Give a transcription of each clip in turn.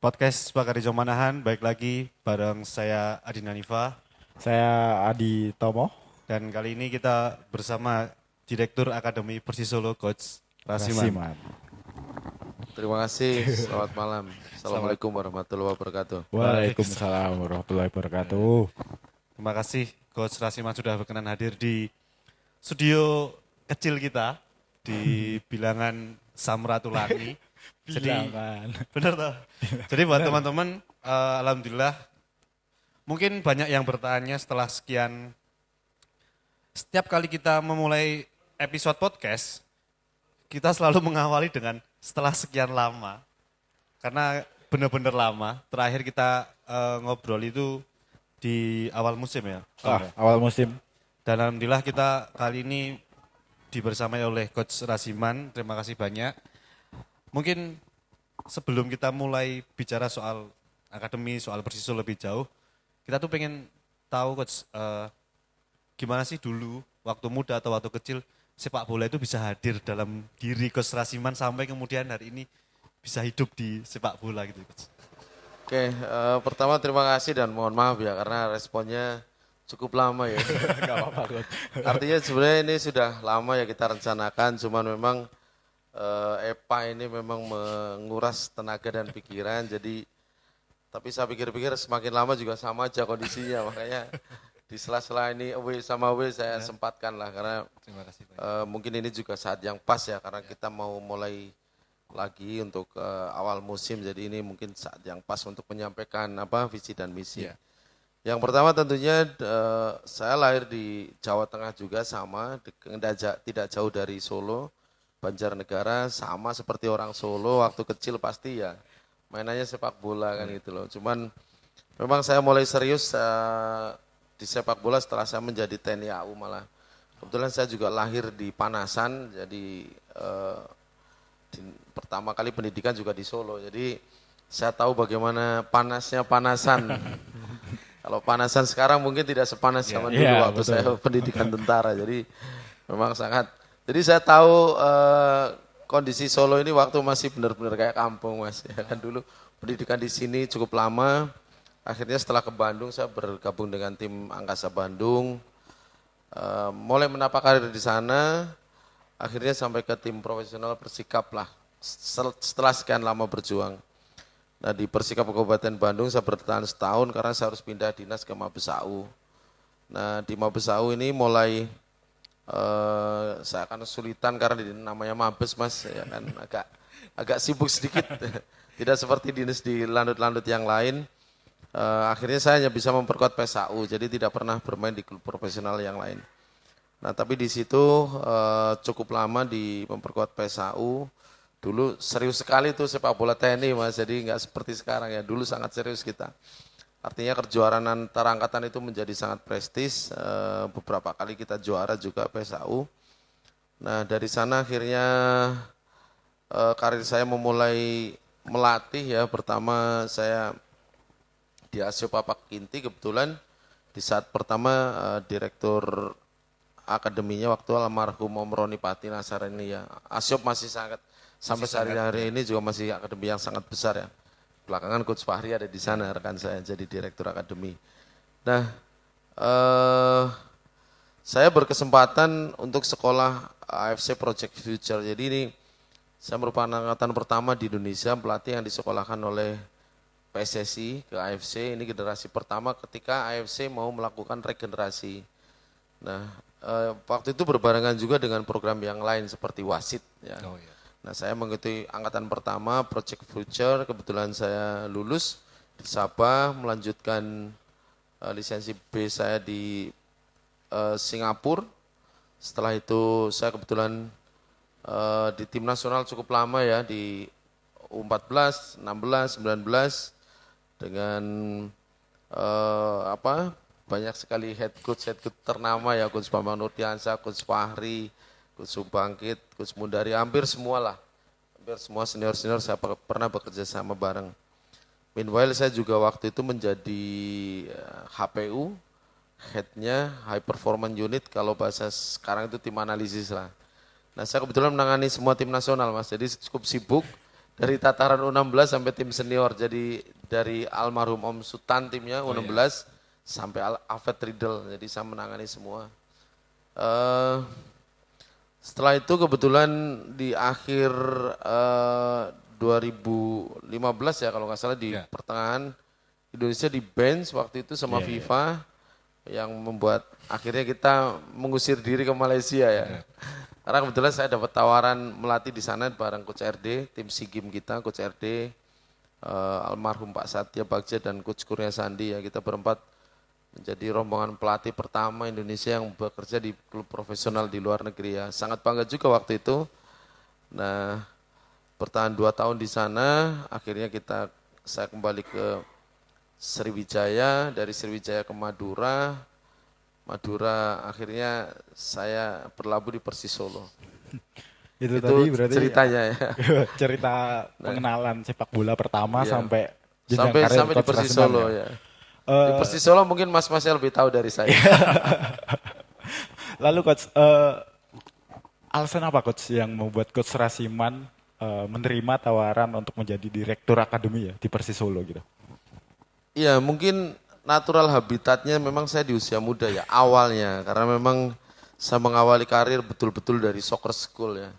Podcast Bakari Jomanahan, baik lagi bareng saya Adi Nanifa. Saya Adi Tomo. Dan kali ini kita bersama Direktur Akademi Persisolo Coach Rasiman. Rasiman. Terima kasih, selamat malam. Assalamualaikum warahmatullahi wabarakatuh. Waalaikumsalam warahmatullahi wabarakatuh. Terima kasih Coach Rasiman sudah berkenan hadir di studio kecil kita di bilangan Samratulani. Jadi benar toh. Jadi buat teman-teman, alhamdulillah mungkin banyak yang bertanya setelah sekian. Setiap kali kita memulai episode podcast, kita selalu mengawali dengan setelah sekian lama. Karena benar-benar lama. Terakhir kita ngobrol itu di awal musim ya. Awal musim. Dan alhamdulillah kita kali ini dibersamai oleh Coach Rasiman. Terima kasih banyak. Mungkin sebelum kita mulai bicara soal akademi, soal Persisolo lebih jauh, kita tuh pengen tahu Coach, gimana sih dulu waktu muda atau waktu kecil sepak bola itu bisa hadir dalam diri Coach Rasiman sampai kemudian hari ini bisa hidup di sepak bola gitu Coach. Oke, pertama terima kasih dan mohon maaf ya karena responnya cukup lama ya. Gak apa-apa Coach. Artinya sebenarnya ini sudah lama ya kita rencanakan, cuman memang EPA ini memang menguras tenaga dan pikiran, jadi tapi saya pikir-pikir semakin lama juga sama aja kondisinya, makanya di sela-sela ini away sama away saya sempatkan lah karena Terima kasih banyak. mungkin ini juga saat yang pas ya karena kita mau mulai lagi untuk awal musim, jadi ini mungkin saat yang pas untuk menyampaikan visi dan misi. Ya. Yang pertama tentunya saya lahir di Jawa Tengah juga sama, tidak jauh dari Solo. Banjarnegara sama seperti orang Solo waktu kecil pasti ya mainannya sepak bola kan gitu loh. Cuman memang saya mulai serius di sepak bola setelah saya menjadi TNI AU malah. Kebetulan saya juga lahir di Panasan, jadi pertama kali pendidikan juga di Solo. Jadi saya tahu bagaimana panasnya Panasan. Kalau Panasan sekarang mungkin tidak sepanas zaman dulu waktu betul. saya pendidikan tentara. Jadi memang sangat. Jadi saya tahu kondisi Solo ini waktu masih benar-benar kayak kampung Mas. Ya kan dulu pendidikan di sini cukup lama. Akhirnya setelah ke Bandung saya bergabung dengan tim Angkasa Bandung. Mulai menapak karir di sana. Akhirnya sampai ke tim profesional Persikap lah. Setelah sekian lama berjuang. Nah di Persikap Kabupaten Bandung saya bertahan setahun karena saya harus pindah dinas ke Mabes AU. Nah di Mabes AU ini mulai saya akan kesulitan karena namanya Mabes Mas, ya kan agak sibuk sedikit, tidak seperti dinas di landut-landut yang lain. Akhirnya saya hanya bisa memperkuat PSAU, jadi tidak pernah bermain di klub profesional yang lain. Nah tapi di situ cukup lama di memperkuat PSAU. Dulu serius sekali tuh sepak bola TNI Mas, jadi nggak seperti sekarang ya. Dulu sangat serius kita. Artinya kejuaraan antar angkatan itu menjadi sangat prestis, beberapa kali kita juara juga PSAU. Nah dari sana akhirnya karir saya memulai melatih ya, pertama saya di Asio Papak Kinti kebetulan di saat pertama direktur akademinya waktu almarhum Om Roni Pati Nasar ini ya. Asiop masih sangat, sampai sehari-hari ini juga masih akademi yang sangat besar ya. Belakangan Coach Fahri ada di sana, rekan saya jadi direktur akademi. Nah, saya berkesempatan untuk sekolah AFC Project Future. Jadi ini saya merupakan angkatan pertama di Indonesia pelatih yang disekolahkan oleh PSSI ke AFC. Ini generasi pertama ketika AFC mau melakukan regenerasi. Nah, waktu itu berbarengan juga dengan program yang lain seperti wasit. Ya. Oh, iya. Nah saya mengikuti angkatan pertama Project Future, kebetulan saya lulus di Sabah, melanjutkan lisensi B saya di Singapura. Setelah itu saya kebetulan di tim nasional cukup lama ya, di U14, 16, 19 dengan banyak sekali head coach ternama ya, Coach Bambang Nurdiansyah, Coach Fahri, Coach Subangkit, Coach Mundari, hampir semua lah. Hampir semua senior-senior saya pernah bekerja sama bareng. Meanwhile saya juga waktu itu menjadi HPU, headnya High Performance Unit, kalau bahasa sekarang itu tim analisis lah. Nah saya kebetulan menangani semua tim nasional Mas, jadi cukup sibuk. dari tataran U16 sampai tim senior. Jadi dari almarhum Om Sultan timnya U16 sampai Alfred Riedel. Jadi saya menangani semua. Setelah itu kebetulan di akhir 2015 ya kalau nggak salah di pertengahan Indonesia di bench waktu itu sama FIFA yang membuat akhirnya kita mengusir diri ke Malaysia ya. Karena kebetulan saya dapat tawaran melatih di sana bareng Coach RD, tim SEA Games kita, Coach RD, almarhum Pak Satya Bagja dan Coach Kurnia Sandi ya, kita berempat menjadi rombongan pelatih pertama Indonesia yang bekerja di klub profesional di luar negeri ya. Sangat bangga juga waktu itu. Nah, bertahan 2 tahun di sana, akhirnya saya kembali ke Sriwijaya, dari Sriwijaya ke Madura. Madura akhirnya saya berlabuh di Persis Solo. Itu tadi berarti ceritanya ya. Cerita pengenalan sepak bola pertama Iya. sampai Sampai di Persis Solo ya. Di Persis Solo mungkin mas-masnya lebih tahu dari saya. Lalu Coach, alasan apa Coach yang membuat Coach Rasiman menerima tawaran untuk menjadi direktur akademi ya di Persis Solo gitu? Iya, mungkin natural habitatnya memang saya di usia muda ya awalnya, karena memang saya mengawali karir betul-betul dari soccer school ya,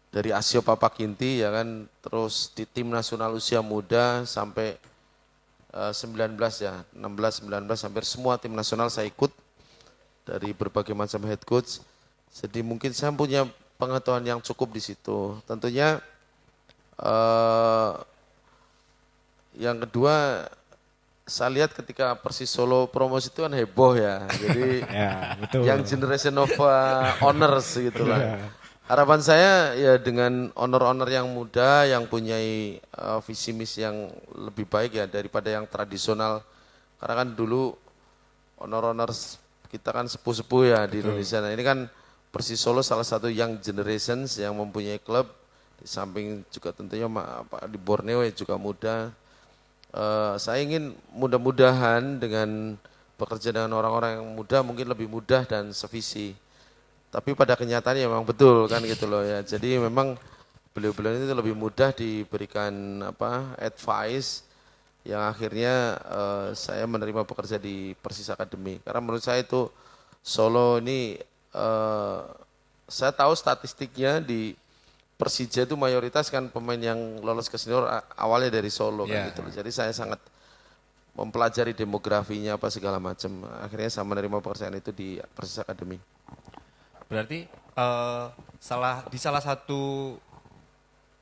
dari Asio Papakinti ya kan, terus di tim nasional usia muda sampai 19 ya, 16, 19 hampir semua tim nasional saya ikut dari berbagai macam head coach. Jadi mungkin saya punya pengetahuan yang cukup di situ. Tentunya yang kedua, saya lihat ketika Persis Solo promosi itu kan heboh ya. Jadi Ya, betul. yang generation of owners gitu lah. Harapan saya ya dengan owner-owner yang muda, yang punya visi misi yang lebih baik ya daripada yang tradisional. Karena kan dulu owner-owner kita kan sepuh-sepuh ya di Indonesia. Nah ini kan Persis Solo salah satu young generations yang mempunyai klub. Di samping juga tentunya di Borneo ya juga muda. Saya ingin mudah-mudahan dengan bekerja dengan orang-orang yang muda mungkin lebih mudah dan sevisi. Tapi pada kenyataannya memang betul kan gitu loh ya. Jadi memang beliau-beliau itu lebih mudah diberikan advice yang akhirnya saya menerima bekerja di Persis Academy. Karena menurut saya itu Solo ini saya tahu statistiknya di Persija itu mayoritas kan pemain yang lolos ke senior awalnya dari Solo kan gitu. Jadi saya sangat mempelajari demografinya apa segala macam. Akhirnya saya menerima pekerjaan itu di Persis Academy. Berarti di salah satu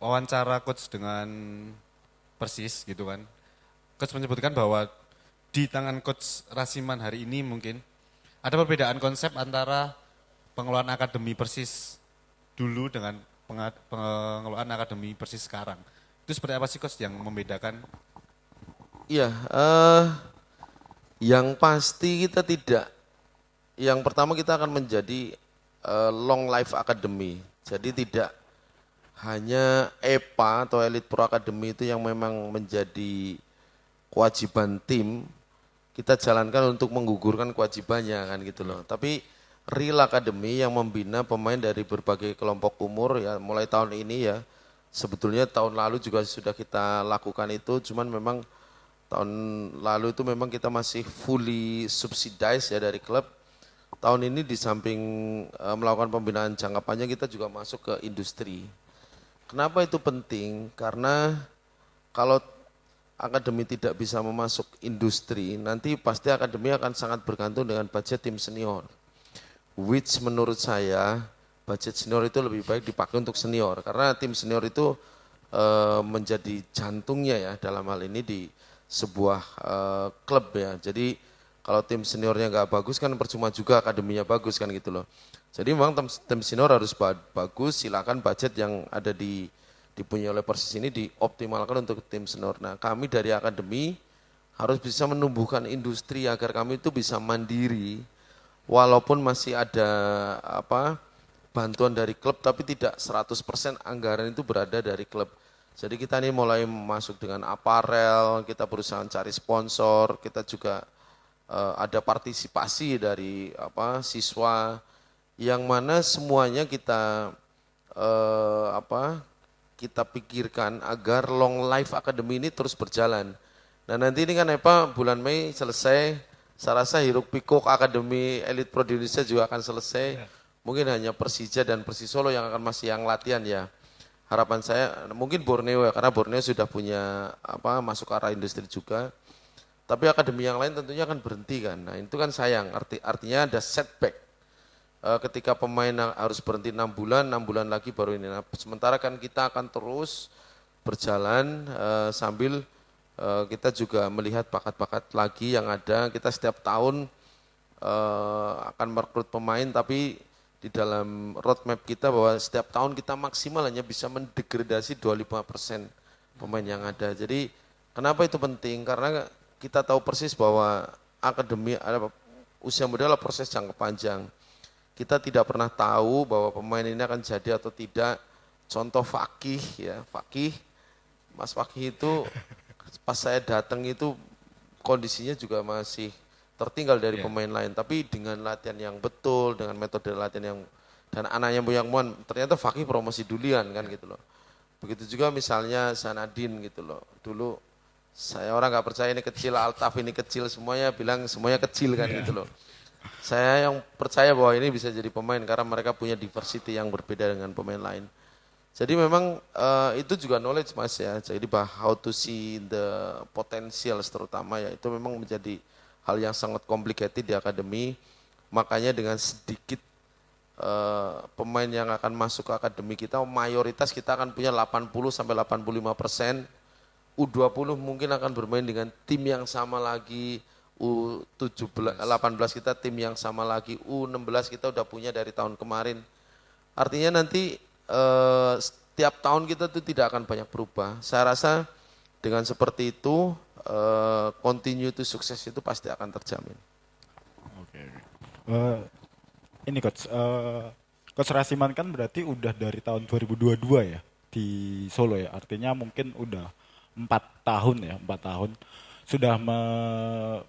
wawancara coach dengan Persis gitu kan, coach menyebutkan bahwa di tangan coach Rasiman hari ini mungkin ada perbedaan konsep antara pengelolaan akademi Persis dulu dengan pengelolaan akademi Persis sekarang. Itu seperti apa sih coach yang membedakan? Iya, yang pasti kita tidak. Yang pertama kita akan menjadi long life academy. Jadi tidak hanya EPA atau Elite Pro Academy itu yang memang menjadi kewajiban tim, kita jalankan untuk menggugurkan kewajibannya kan gitu loh. Tapi Real Academy yang membina pemain dari berbagai kelompok umur ya mulai tahun ini ya. Sebetulnya tahun lalu juga sudah kita lakukan itu, cuman memang tahun lalu itu memang kita masih fully subsidized ya dari klub. Tahun ini di samping melakukan pembinaan jangka panjang kita juga masuk ke industri. Kenapa itu penting? Karena kalau akademi tidak bisa memasuk industri, nanti pasti akademi akan sangat bergantung dengan budget tim senior. Which menurut saya budget senior itu lebih baik dipakai untuk senior karena tim senior itu menjadi jantungnya ya dalam hal ini di sebuah klub ya. Jadi kalau tim seniornya nggak bagus kan percuma juga akademinya bagus kan gitu loh. Jadi memang tim senior harus bagus, silakan budget yang ada dipunyai oleh Persis ini dioptimalkan untuk tim senior. Nah kami dari akademi harus bisa menumbuhkan industri agar kami itu bisa mandiri. Walaupun masih ada bantuan dari klub tapi tidak 100% anggaran itu berada dari klub. Jadi kita ini mulai masuk dengan aparel, kita berusaha cari sponsor, kita juga ada partisipasi dari siswa yang mana semuanya kita kita pikirkan agar long life academy ini terus berjalan. Nah nanti ini kan bulan Mei selesai, saya rasa hiruk pikuk Akademi Elite Pro di Indonesia juga akan selesai. Mungkin hanya Persija dan Persisolo yang akan masih yang latihan ya. Harapan saya mungkin Borneo ya, karena Borneo sudah punya masuk ke arah industri juga. Tapi akademi yang lain tentunya akan berhenti kan. Nah itu kan sayang, artinya ada setback. Ketika pemain harus berhenti 6 bulan lagi baru ini. Nah, sementara kan kita akan terus berjalan sambil kita juga melihat bakat-bakat lagi yang ada. Kita setiap tahun akan merekrut pemain, tapi di dalam roadmap kita bahwa setiap tahun kita maksimal hanya bisa mendegradasi 25% pemain yang ada. Jadi kenapa itu penting? Karena kita tahu persis bahwa akademi usia muda adalah proses jangka panjang. Kita tidak pernah tahu bahwa pemain ini akan jadi atau tidak. Contoh Fakih ya, Mas Fakih itu pas saya datang itu kondisinya juga masih tertinggal dari pemain lain, tapi dengan latihan yang betul, dengan metode latihan yang dan anaknya punya kemauan, ternyata Fakih promosi duluan kan gitu loh. Begitu juga misalnya Sanadin gitu loh. Dulu saya orang nggak percaya ini kecil, Altaf ini kecil, semuanya bilang semuanya kecil kan gitu loh. Saya yang percaya bahwa ini bisa jadi pemain karena mereka punya diversity yang berbeda dengan pemain lain. Jadi memang itu juga knowledge Mas ya. Jadi how to see the potentials terutama ya itu memang menjadi hal yang sangat complicated di akademi. Makanya dengan sedikit pemain yang akan masuk ke akademi kita, mayoritas kita akan punya 80-85%. U20 mungkin akan bermain dengan tim yang sama lagi, U17, 18 kita tim yang sama lagi, U16 kita udah punya dari tahun kemarin. Artinya nanti setiap tahun kita tuh tidak akan banyak berubah. Saya rasa dengan seperti itu, continue to sukses itu pasti akan terjamin. Oke. Ini Coach Rasiman kan berarti udah dari tahun 2022 ya di Solo ya. Artinya mungkin udah 4 tahun sudah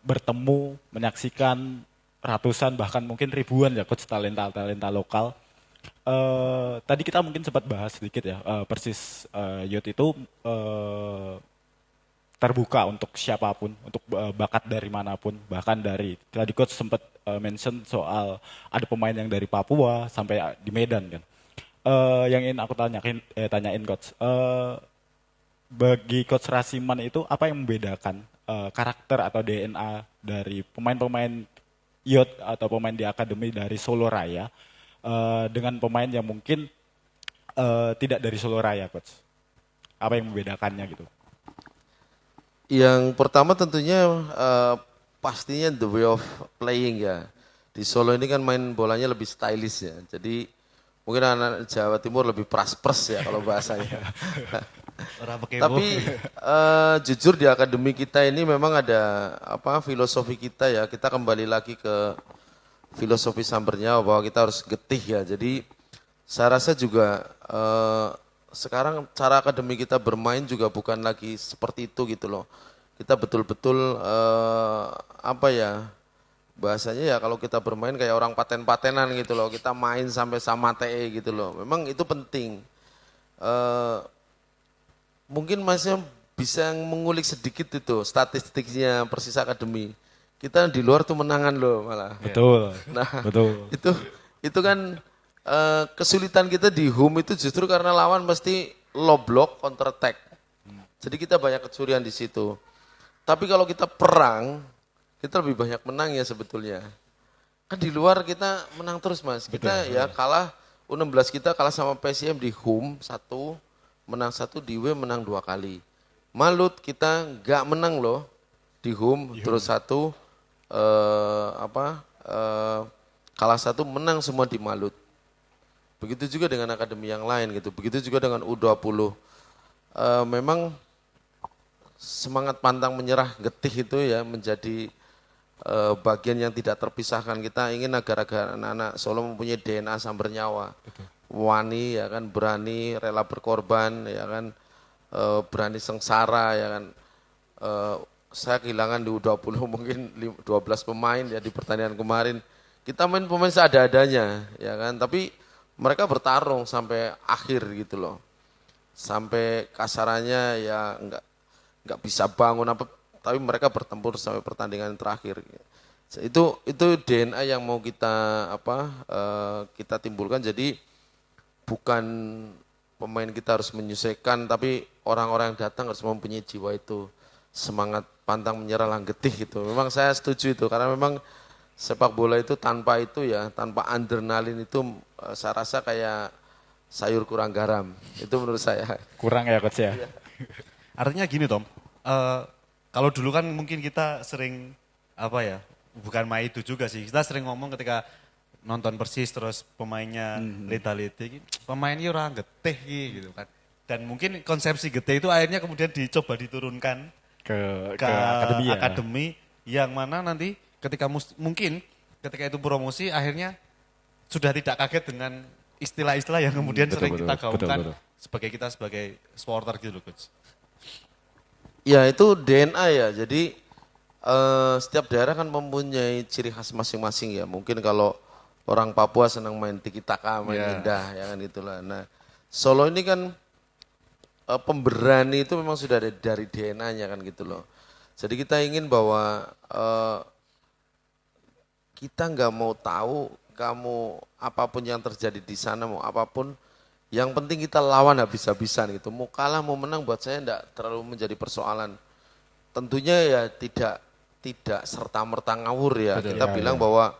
bertemu, menyaksikan ratusan bahkan mungkin ribuan ya Coach talenta lokal. Tadi kita mungkin sempat bahas sedikit ya, Persis Youth itu terbuka untuk siapapun, untuk bakat dari manapun, bahkan dari tadi Coach sempat mention soal ada pemain yang dari Papua sampai di Medan kan. Yang ingin aku tanyain Coach, bagi Coach Rasiman itu apa yang membedakan karakter atau DNA dari pemain-pemain youth atau pemain di akademi dari Solo Raya dengan pemain yang mungkin tidak dari Solo Raya, Coach? Apa yang membedakannya gitu? Yang pertama tentunya pastinya the way of playing ya. Di Solo ini kan main bolanya lebih stylish ya. Jadi mungkin anak Jawa Timur lebih pras-pras ya kalau bahasanya. Tapi jujur di akademi kita ini memang ada filosofi kita ya. Kita kembali lagi ke filosofi Sambernya bahwa kita harus getih ya. Jadi saya rasa juga sekarang cara akademi kita bermain juga bukan lagi seperti itu gitu loh. Kita betul-betul bahasanya ya kalau kita bermain kayak orang paten-patenan gitu loh. Kita main sampai sama TE gitu loh. Memang itu penting. Mungkin Masnya bisa mengulik sedikit itu statistiknya Persis Akademi. Kita di luar tuh menangan loh malah. Betul. Nah, betul. Itu kan kesulitan kita di home itu justru karena lawan mesti low block counter attack. Jadi kita banyak kecurian di situ. Tapi kalau kita perang, kita lebih banyak menang ya sebetulnya. Kan di luar kita menang terus Mas. Kita ya kalah U16 kita kalah sama PSM di home 1, menang 1, di away menang 2 kali. Malut kita nggak menang loh di home terus 1 kalah 1 menang semua di Malut. Begitu juga dengan akademi yang lain gitu. Begitu juga dengan U20. Memang semangat pantang menyerah getih itu ya menjadi bagian yang tidak terpisahkan. Kita ingin agar anak-anak Solo mempunyai DNA Sambernyawa. Wani ya kan, berani rela berkorban ya kan, berani sengsara ya kan. Saya kehilangan di U20 mungkin 12 pemain ya di pertandingan kemarin. Kita main pemain seadanya ya kan, tapi mereka bertarung sampai akhir gitu loh. Sampai kasarannya ya nggak bisa bangun apa, tapi mereka bertempur sampai pertandingan terakhir. Itu DNA yang mau kita timbulkan. Jadi bukan pemain kita harus menyelesaikan, tapi orang-orang yang datang harus mempunyai jiwa itu, semangat pantang menyerah lang getih gitu. Memang saya setuju itu, karena memang sepak bola itu tanpa itu ya, tanpa adrenalin itu saya rasa kayak sayur kurang garam. Itu menurut saya. Kurang ya coach ya. Artinya gini Tom, kalau dulu kan mungkin kita sering bukan main itu juga sih. Kita sering ngomong ketika nonton Persis terus pemainnya leta-lete, pemainnya orang getih gitu kan. Dan mungkin konsepsi getih itu akhirnya kemudian dicoba diturunkan ke akademi, akademi yang mana nanti ketika mungkin ketika itu promosi akhirnya sudah tidak kaget dengan istilah-istilah yang kemudian sering kita gaungkan sebagai supporter gitu loh coach. Ya itu DNA ya, jadi setiap daerah kan mempunyai ciri khas masing-masing ya. Mungkin kalau orang Papua senang main tiki taka, main indah, ya kan itulah. Nah, Solo ini kan pemberani itu memang sudah ada dari DNA-nya kan gitu loh. Jadi kita ingin bahwa kita nggak mau tahu kamu apapun yang terjadi di sana, mau apapun, yang penting kita lawan habis-habisan gitu. Mau kalah mau menang buat saya enggak terlalu menjadi persoalan. Tentunya ya tidak serta-merta ngawur ya. Betul, kita bilang bahwa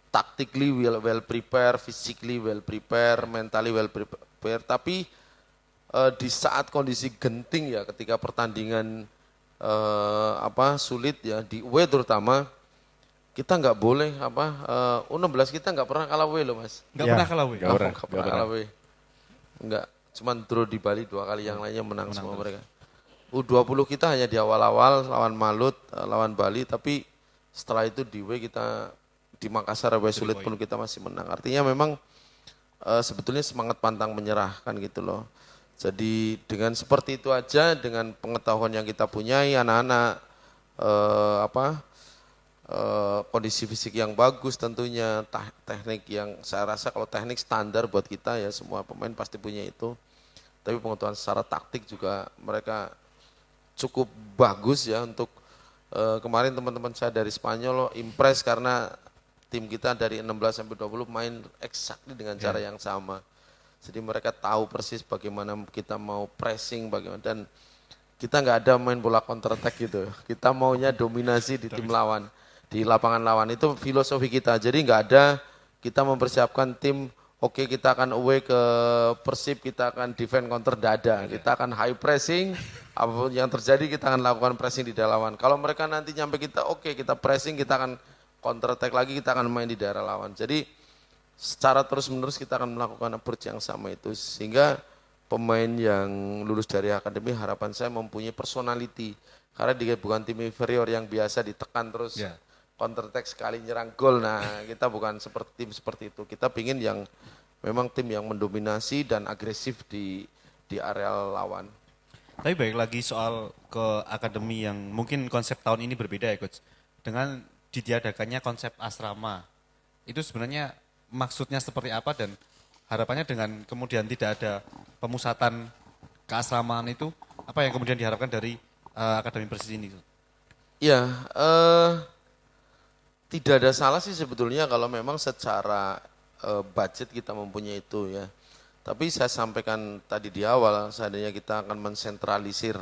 tactically well prepare, physically well prepare, mentally well prepare. Tapi di saat kondisi genting ya, ketika pertandingan sulit ya di away terutama, kita nggak boleh U16 kita nggak pernah kalah away loh mas. Nggak pernah kalah away. Nggak pernah kalah away. Enggak, cuman draw di Bali 2 kali, yang lainnya menang semua mereka. U20 kita hanya di awal-awal lawan Malut, lawan Bali, tapi setelah itu di W kita di Makassar away sulit pun kita masih menang. Artinya memang sebetulnya semangat pantang menyerah kan gitu loh. Jadi dengan seperti itu aja, dengan pengetahuan yang kita punyai, anak-anak kondisi fisik yang bagus tentunya, teknik yang saya rasa kalau teknik standar buat kita ya semua pemain pasti punya itu. Tapi pengetahuan secara taktik juga mereka cukup bagus ya untuk kemarin teman-teman saya dari Spanyol impress karena tim kita dari 16 sampai 20 main exactly dengan cara yang sama. Jadi mereka tahu persis bagaimana kita mau pressing, bagaimana, dan kita nggak ada main bola counter attack gitu. Kita maunya dominasi di tim lawan, di lapangan lawan. Itu filosofi kita. Jadi nggak ada kita mempersiapkan tim, oke kita akan away ke Persib, kita akan defend counter, dada. Kita akan high pressing, apapun yang terjadi kita akan lakukan pressing di daerah lawan. Kalau mereka nanti nyampe kita, oke kita pressing, kita akan counter attack lagi, kita akan main di daerah lawan. Jadi secara terus-menerus kita akan melakukan approach yang sama itu. Sehingga pemain yang lulus dari akademi harapan saya mempunyai personality. Karena dia bukan tim inferior yang biasa ditekan terus counter attack sekali nyerang gol. Nah kita bukan seperti tim seperti itu. Kita pingin yang memang tim yang mendominasi dan agresif di area lawan. Tapi baik lagi soal ke akademi yang mungkin konsep tahun ini berbeda ya coach. Dengan ditiadakannya konsep asrama. Itu sebenarnya maksudnya seperti apa dan harapannya dengan kemudian tidak ada pemusatan keasramaan itu, apa yang kemudian diharapkan dari Akademi Persis ini? Ya, tidak ada salah sih sebetulnya kalau memang secara budget kita mempunyai itu ya. Tapi saya sampaikan tadi di awal, seandainya kita akan mensentralisir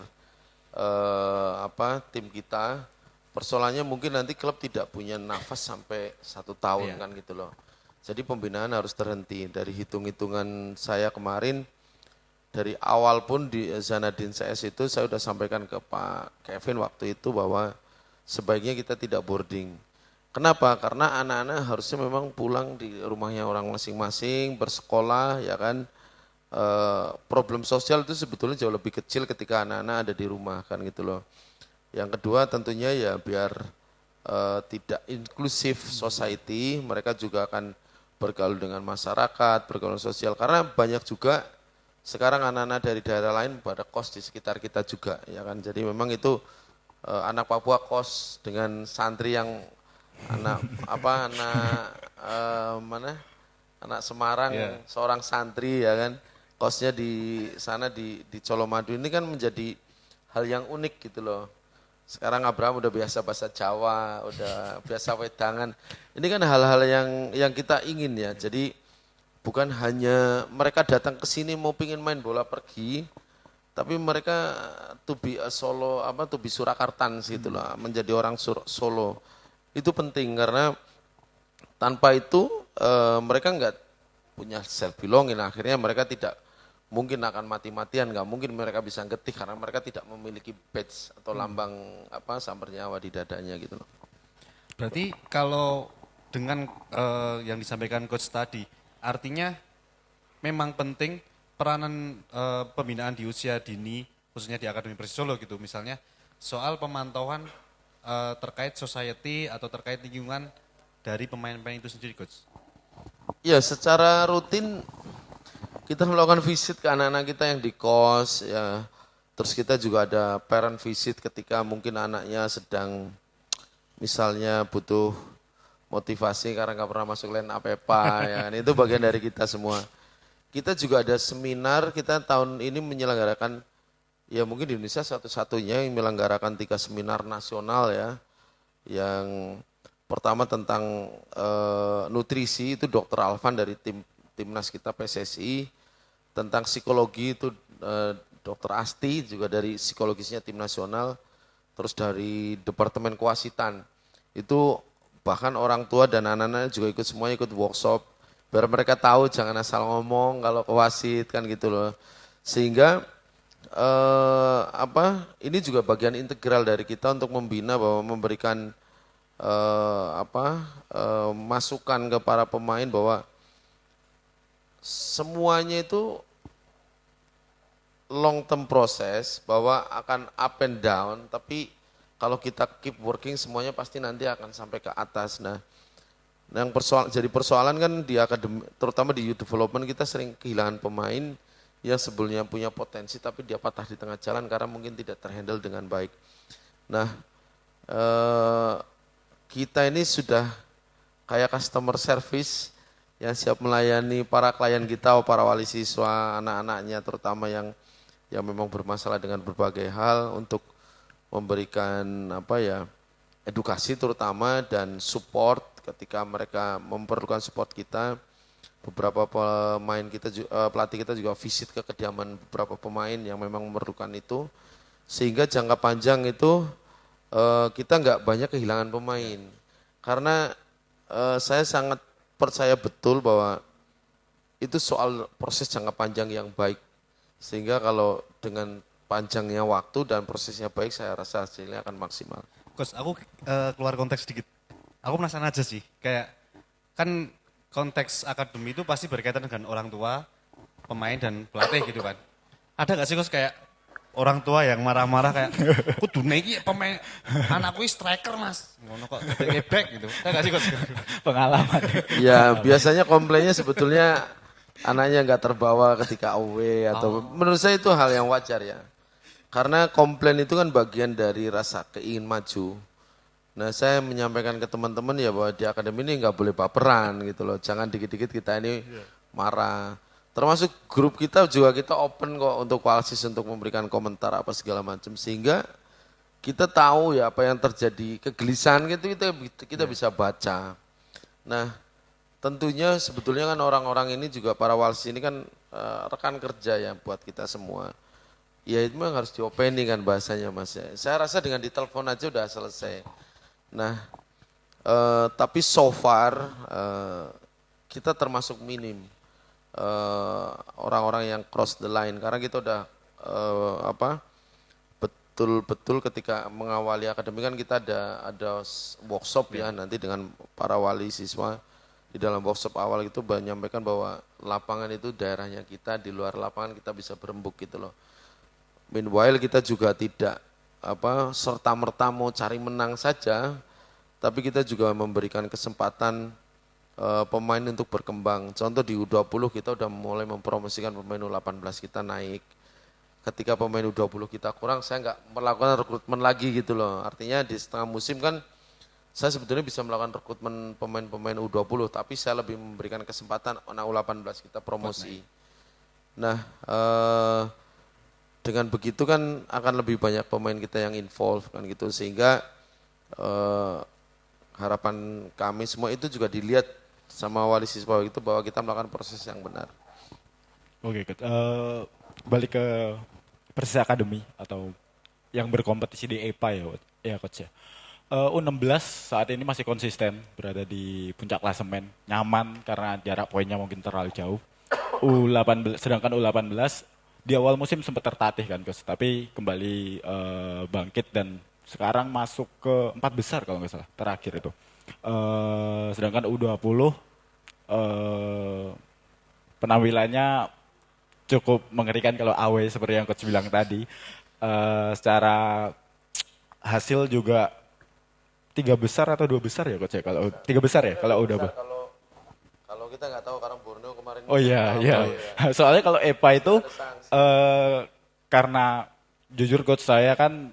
tim kita, persoalannya mungkin nanti klub tidak punya nafas sampai 1 tahun kan gitu loh. Jadi pembinaan harus terhenti. Dari hitung-hitungan saya kemarin, dari awal pun di Zanadin CS itu saya sudah sampaikan ke Pak Kevin waktu itu bahwa sebaiknya kita tidak boarding. Kenapa? Karena anak-anak harusnya memang pulang di rumahnya orang masing-masing, bersekolah ya kan. Problem sosial itu sebetulnya jauh lebih kecil ketika anak-anak ada di rumah kan gitu loh. Yang kedua tentunya ya biar tidak inklusif society, mereka juga akan bergaul dengan masyarakat, bergaul sosial. Karena banyak juga sekarang anak-anak dari daerah lain pada kos di sekitar kita juga, ya kan. Jadi memang itu anak Papua kos dengan santri yang anak Semarang, seorang santri ya kan, kosnya di sana di Colomadu ini kan menjadi hal yang unik gitu loh. Sekarang Abraham udah biasa bahasa Jawa, udah biasa wedangan. Ini kan hal-hal yang kita ingin ya. Jadi bukan hanya mereka datang ke sini mau pingin main bola pergi, tapi mereka to be a Solo to be Surakartan gitu loh, menjadi orang Solo. Itu penting karena tanpa itu mereka nggak punya self belonging. Akhirnya mereka tidak mungkin akan mati-matian, nggak mungkin mereka bisa ngetik karena mereka tidak memiliki badge atau lambang Sambar Nyawa di dadanya gitu loh. Berarti kalau dengan yang disampaikan coach tadi, artinya memang penting peranan pembinaan di usia dini, khususnya di Akademi Persis Solo gitu, misalnya soal pemantauan terkait society atau terkait lingkungan dari pemain-pemain itu sendiri, coach. Ya, secara rutin kita melakukan visit ke anak-anak kita yang di kos ya. Terus kita juga ada parent visit ketika mungkin anaknya sedang misalnya butuh motivasi karena nggak pernah masuk line APEPA ya kan. Itu bagian dari kita semua. Kita juga ada seminar, kita tahun ini menyelenggarakan ya mungkin di Indonesia satu-satunya yang menyelenggarakan 3 seminar nasional ya. Yang pertama tentang nutrisi itu Dr. Alvan dari timnas kita PSSI. Tentang psikologi itu Dr. Asti juga dari psikologisnya tim nasional, terus dari Departemen Kewasitan. Itu bahkan orang tua dan anak-anak juga ikut semuanya ikut workshop, biar mereka tahu jangan asal ngomong kalau kewasit kan gitu loh. Sehingga ini juga bagian integral dari kita untuk membina bahwa memberikan masukan ke para pemain bahwa semuanya itu long term proses, bahwa akan up and down, tapi kalau kita keep working semuanya pasti nanti akan sampai ke atas. Nah, yang jadi persoalan kan di akademi, terutama di youth development kita sering kehilangan pemain yang sebelumnya punya potensi tapi dia patah di tengah jalan karena mungkin tidak terhandle dengan baik. Nah, kita ini sudah kayak customer service yang siap melayani para klien kita, para wali siswa, anak-anaknya terutama yang memang bermasalah dengan berbagai hal untuk memberikan edukasi terutama dan support ketika mereka memerlukan support kita. Beberapa pemain kita, pelatih kita juga visit ke kediaman beberapa pemain yang memang memerlukan itu, sehingga jangka panjang itu kita nggak banyak kehilangan pemain. Karena saya sangat percaya betul bahwa itu soal proses jangka panjang yang baik. Sehingga kalau dengan panjangnya waktu dan prosesnya baik, saya rasa hasilnya akan maksimal. Coach, aku keluar konteks sedikit. Aku penasaran aja sih, kayak kan konteks akademi itu pasti berkaitan dengan orang tua, pemain dan pelatih gitu kan. Ada gak sih Coach kayak orang tua yang marah-marah kayak kudu iki pemain anakku striker Mas, ngono kok dadi back gitu. Ada gak sih Coach? Pengalaman. Ya, biasanya komplainnya sebetulnya anaknya nggak terbawa ketika away atau menurut saya itu hal yang wajar ya. Karena komplain itu kan bagian dari rasa keingin maju. Nah, saya menyampaikan ke teman-teman ya bahwa di akademi ini nggak boleh baperan gitu loh. Jangan dikit-dikit kita ini marah. Termasuk grup kita juga kita open kok untuk Walsis untuk memberikan komentar apa segala macam. Sehingga kita tahu ya apa yang terjadi, kegelisahan gitu kita bisa baca. Nah, tentunya sebetulnya kan orang-orang ini juga para Walsis ini kan rekan kerja ya buat kita semua. Ya itu memang harus diopeni kan bahasanya Mas ya. Saya rasa dengan ditelepon aja udah selesai. Nah, tapi so far kita termasuk minim orang-orang yang cross the line karena kita udah betul-betul ketika mengawali akademi kan kita ada workshop ya nanti dengan para wali siswa. Di dalam workshop awal itu menyampaikan bahwa lapangan itu daerahnya kita, di luar lapangan kita bisa berembuk gitu loh. Meanwhile kita juga tidak serta-merta mau cari menang saja, tapi kita juga memberikan kesempatan pemain untuk berkembang. Contoh di U20 kita udah mulai mempromosikan pemain U18 kita naik. Ketika pemain U20 kita kurang, saya nggak melakukan rekrutmen lagi gitu loh. Artinya di setengah musim kan Saya sebetulnya bisa melakukan rekrutmen pemain-pemain U20, tapi saya lebih memberikan kesempatan anak U18 kita promosi. Nah, dengan begitu kan akan lebih banyak pemain kita yang involve kan gitu, sehingga harapan kami semua itu juga dilihat sama wali siswa itu bahwa kita melakukan proses yang benar. Oke, Coach. Balik ke Persis Academy atau yang berkompetisi di EPA ya Coach ya. U16 saat ini masih konsisten berada di puncak klasemen, nyaman karena jarak poinnya mungkin terlalu jauh. Sedangkan U18 di awal musim sempat tertatih kan Coach, tapi kembali bangkit dan sekarang masuk ke 4 besar kalau nggak salah terakhir itu. Sedangkan U20 penampilannya cukup mengerikan kalau AW seperti yang Coach bilang tadi. Secara hasil juga 3 besar atau 2 besar ya Coach ya? Kalau 3 besar ya kalau udah Kalau kita nggak tahu karena Borneo kemarin. Oh iya. Soalnya kalau EPA itu karena jujur Coach saya kan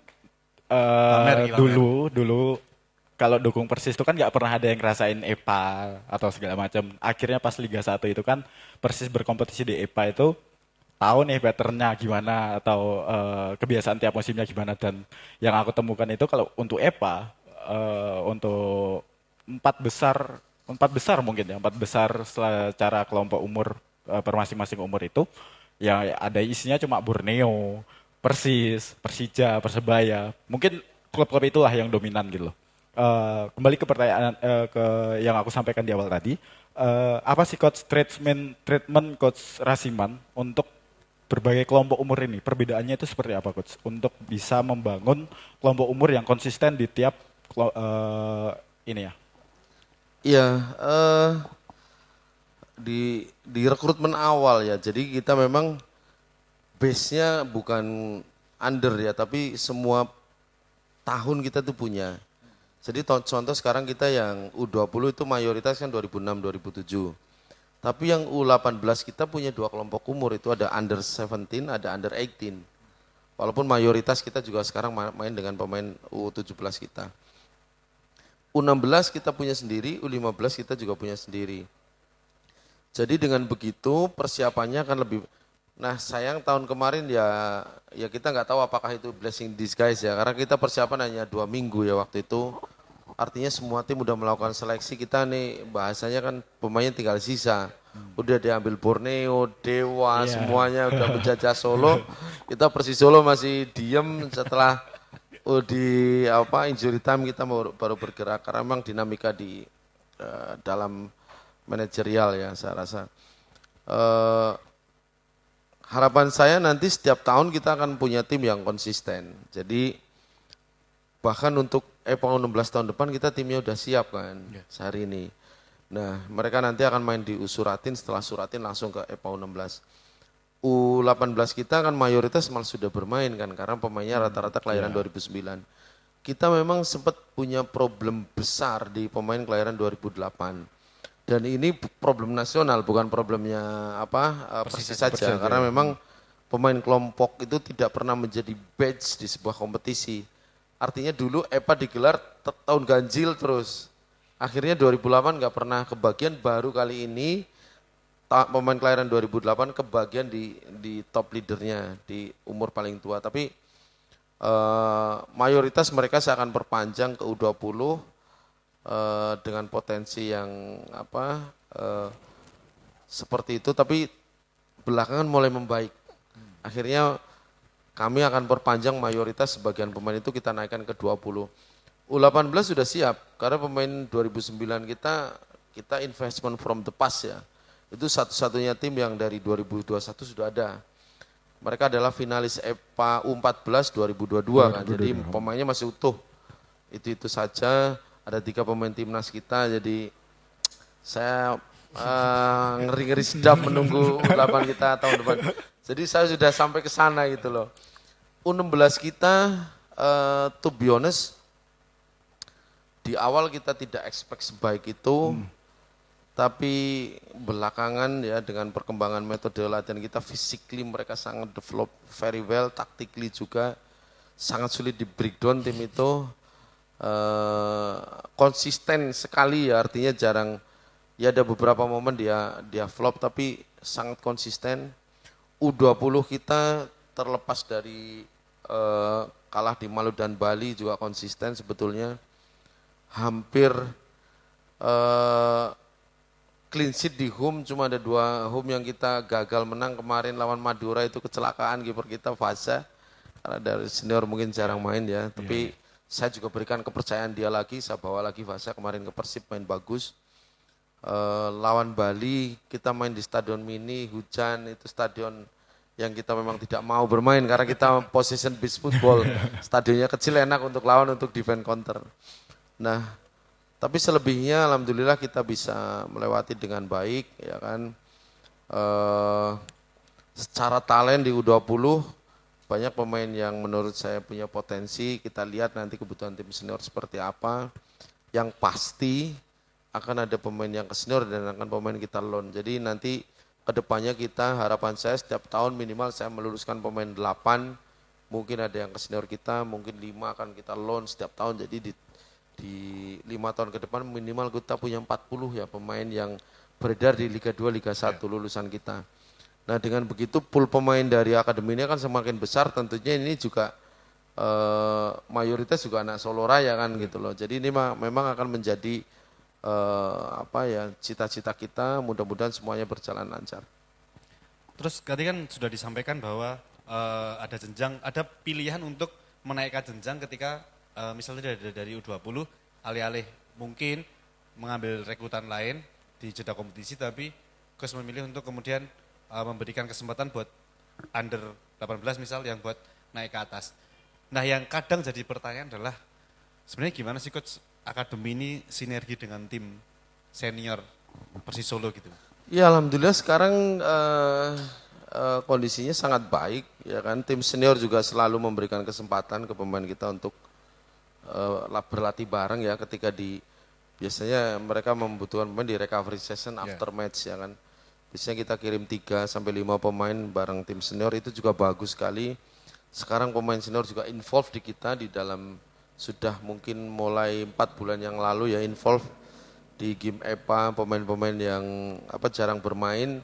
dulu kalau dukung Persis itu kan nggak pernah ada yang ngerasain EPA atau segala macam. Akhirnya pas Liga 1 itu kan Persis berkompetisi di EPA itu tahu nih patternnya gimana atau kebiasaan tiap musimnya gimana, dan yang aku temukan itu kalau untuk EPA untuk empat besar mungkin ya, 4 besar secara kelompok umur per masing-masing umur itu ya ada isinya cuma Borneo, Persis, Persija, Persebaya, mungkin klub-klub itulah yang dominan gitu loh. Kembali ke pertanyaan ke yang aku sampaikan di awal tadi, apa sih Coach treatment Coach Rasiman untuk berbagai kelompok umur ini? Perbedaannya itu seperti apa Coach untuk bisa membangun kelompok umur yang konsisten di tiap ini ya? Iya, di rekrutmen awal ya. Jadi kita memang base-nya bukan under ya, tapi semua tahun kita tuh punya. Jadi contoh sekarang kita yang U20 itu mayoritas kan 2006, 2007. Tapi yang U18 kita punya 2 kelompok umur, itu ada under 17, ada under 18. Walaupun mayoritas kita juga sekarang main dengan pemain U17 kita. U16 kita punya sendiri, U15 kita juga punya sendiri. Jadi dengan begitu persiapannya akan lebih. Nah sayang tahun kemarin ya kita nggak tahu apakah itu blessing in disguise ya, karena kita persiapan hanya 2 minggu ya waktu itu. Artinya semua tim udah melakukan seleksi, kita nih bahasanya kan pemainnya tinggal sisa. Udah diambil Borneo, Dewa, semuanya udah menjajah Solo. Kita Persis Solo masih diem setelah injury time kita baru bergerak, karena memang dinamika di dalam manajerial ya saya rasa. Harapan saya nanti setiap tahun kita akan punya tim yang konsisten. Jadi bahkan untuk EPA 16 tahun depan kita timnya udah siap kan sehari ini. Nah mereka nanti akan main di U-Suratin, setelah Suratin langsung ke EPA 16. U18 kita kan mayoritas malah sudah bermain kan, karena pemainnya rata-rata kelahiran 2009. Kita memang sempat punya problem besar di pemain kelahiran 2008. Dan ini problem nasional, bukan problemnya Persis saja, karena memang pemain kelompok itu tidak pernah menjadi badge di sebuah kompetisi. Artinya dulu EPA digelar tahun ganjil terus. Akhirnya 2008 nggak pernah kebagian, baru kali ini pemain kelahiran 2008 kebagian di top leadernya, di umur paling tua. Tapi mayoritas mereka saya akan perpanjang ke U20 dengan potensi yang seperti itu, tapi belakangan mulai membaik. Akhirnya kami akan perpanjang mayoritas sebagian pemain itu kita naikkan ke 20. U18 sudah siap karena pemain 2009 kita investment from the past ya. Itu satu-satunya tim yang dari 2021 sudah ada. Mereka adalah finalis EPA U14 2022 kan. Jadi pemainnya masih utuh. Itu saja, ada 3 pemain timnas kita, jadi saya ngeri-ngeri sedap menunggu U8 kita tahun depan. Jadi saya sudah sampai ke sana gitu loh. U16 kita, to be honest, di awal kita tidak expect sebaik itu, tapi belakangan ya dengan perkembangan metode latihan kita, physically mereka sangat develop very well, tactically juga sangat sulit di breakdown tim itu. konsisten sekali ya, artinya jarang, ya ada beberapa momen dia flop tapi sangat konsisten. U20 kita terlepas dari kalah di Maluku dan Bali juga konsisten sebetulnya. Hampir clean sheet di home, cuma ada 2 home yang kita gagal menang. Kemarin lawan Madura itu kecelakaan kiper kita Fasa, karena dari senior mungkin jarang main ya, tapi saya juga berikan kepercayaan dia lagi, saya bawa lagi Fasa kemarin ke Persib main bagus. Lawan Bali kita main di stadion mini, hujan, itu stadion yang kita memang tidak mau bermain karena kita possession based football. Stadionnya kecil, enak untuk lawan, untuk defend counter. Nah, tapi selebihnya alhamdulillah kita bisa melewati dengan baik, ya kan. Secara talent di U20 banyak pemain yang menurut saya punya potensi. Kita lihat nanti kebutuhan tim senior seperti apa. Yang pasti akan ada pemain yang ke senior dan akan pemain kita loan. Jadi nanti kedepannya kita, harapan saya setiap tahun minimal saya meluluskan pemain 8, mungkin ada yang ke senior kita, mungkin 5 akan kita loan setiap tahun. Jadi di 5 tahun ke depan minimal kita punya 40 ya pemain yang beredar di Liga 2, Liga 1 lulusan kita. Nah dengan begitu pool pemain dari akademi ini akan semakin besar, tentunya ini juga mayoritas juga anak Solo Raya kan gitu loh. Jadi ini memang akan menjadi cita-cita kita, mudah-mudahan semuanya berjalan lancar. Terus tadi kan sudah disampaikan bahwa ada jenjang, ada pilihan untuk menaikkan jenjang ketika misalnya dari U20 alih-alih mungkin mengambil rekrutan lain di jeda kompetisi, tapi Coach memilih untuk kemudian memberikan kesempatan buat under 18 misal yang buat naik ke atas. Nah yang kadang jadi pertanyaan adalah sebenarnya gimana sih Coach akademi ini sinergi dengan tim senior Persis Solo gitu? Ya alhamdulillah sekarang kondisinya sangat baik ya kan. Tim senior juga selalu memberikan kesempatan ke pemain kita untuk berlatih bareng ya, ketika biasanya mereka membutuhkan pemain di recovery session after match ya kan. Biasanya kita kirim 3 sampai 5 pemain bareng tim senior, itu juga bagus sekali. Sekarang pemain senior juga involved di kita di dalam, sudah mungkin mulai 4 bulan yang lalu ya involved di game EPA, pemain-pemain yang jarang bermain.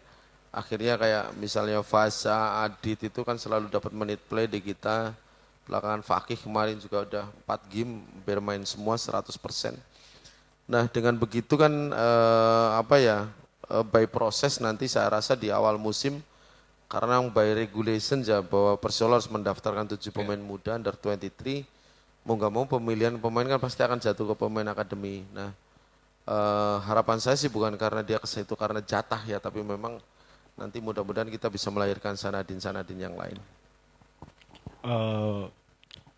Akhirnya kayak misalnya Fasa, Adit itu kan selalu dapat menit play di kita. Belakangan Fakih kemarin juga udah 4 game bermain semua 100%. Nah dengan begitu kan by proses nanti saya rasa di awal musim, karena by regulation ya bahwa Persolo harus mendaftarkan 7 pemain muda under 23. Mau nggak mau pemilihan pemain kan pasti akan jatuh ke pemain akademi. Nah harapan saya sih bukan karena dia ke situ karena jatah ya, tapi memang nanti mudah-mudahan kita bisa melahirkan sanadin-sanadin yang lain.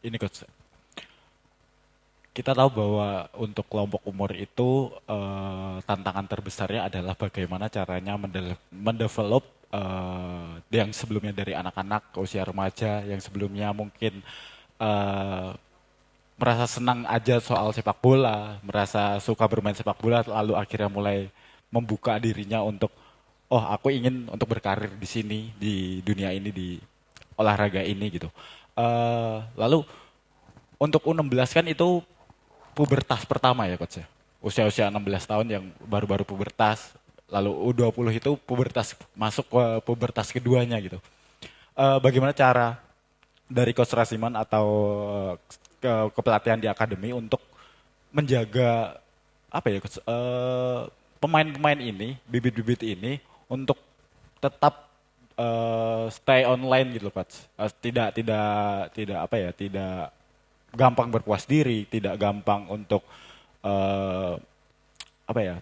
Ini Coach, kita tahu bahwa untuk kelompok umur itu tantangan terbesarnya adalah bagaimana caranya mendevelop yang sebelumnya dari anak-anak ke usia remaja, yang sebelumnya mungkin merasa senang aja soal sepak bola, merasa suka bermain sepak bola, lalu akhirnya mulai membuka dirinya untuk, oh aku ingin untuk berkarir di sini, di dunia ini, di olahraga ini gitu. Lalu untuk U16 kan itu pubertas pertama ya Coach ya, usia-usia 16 tahun yang baru-baru pubertas, lalu U20 itu pubertas, masuk ke pubertas keduanya gitu. Bagaimana cara dari Coach Rasiman atau kepelatihan di akademi untuk menjaga pemain-pemain ini, bibit-bibit ini untuk tetap stay online gitu Coach. Tidak gampang berpuas diri, tidak gampang untuk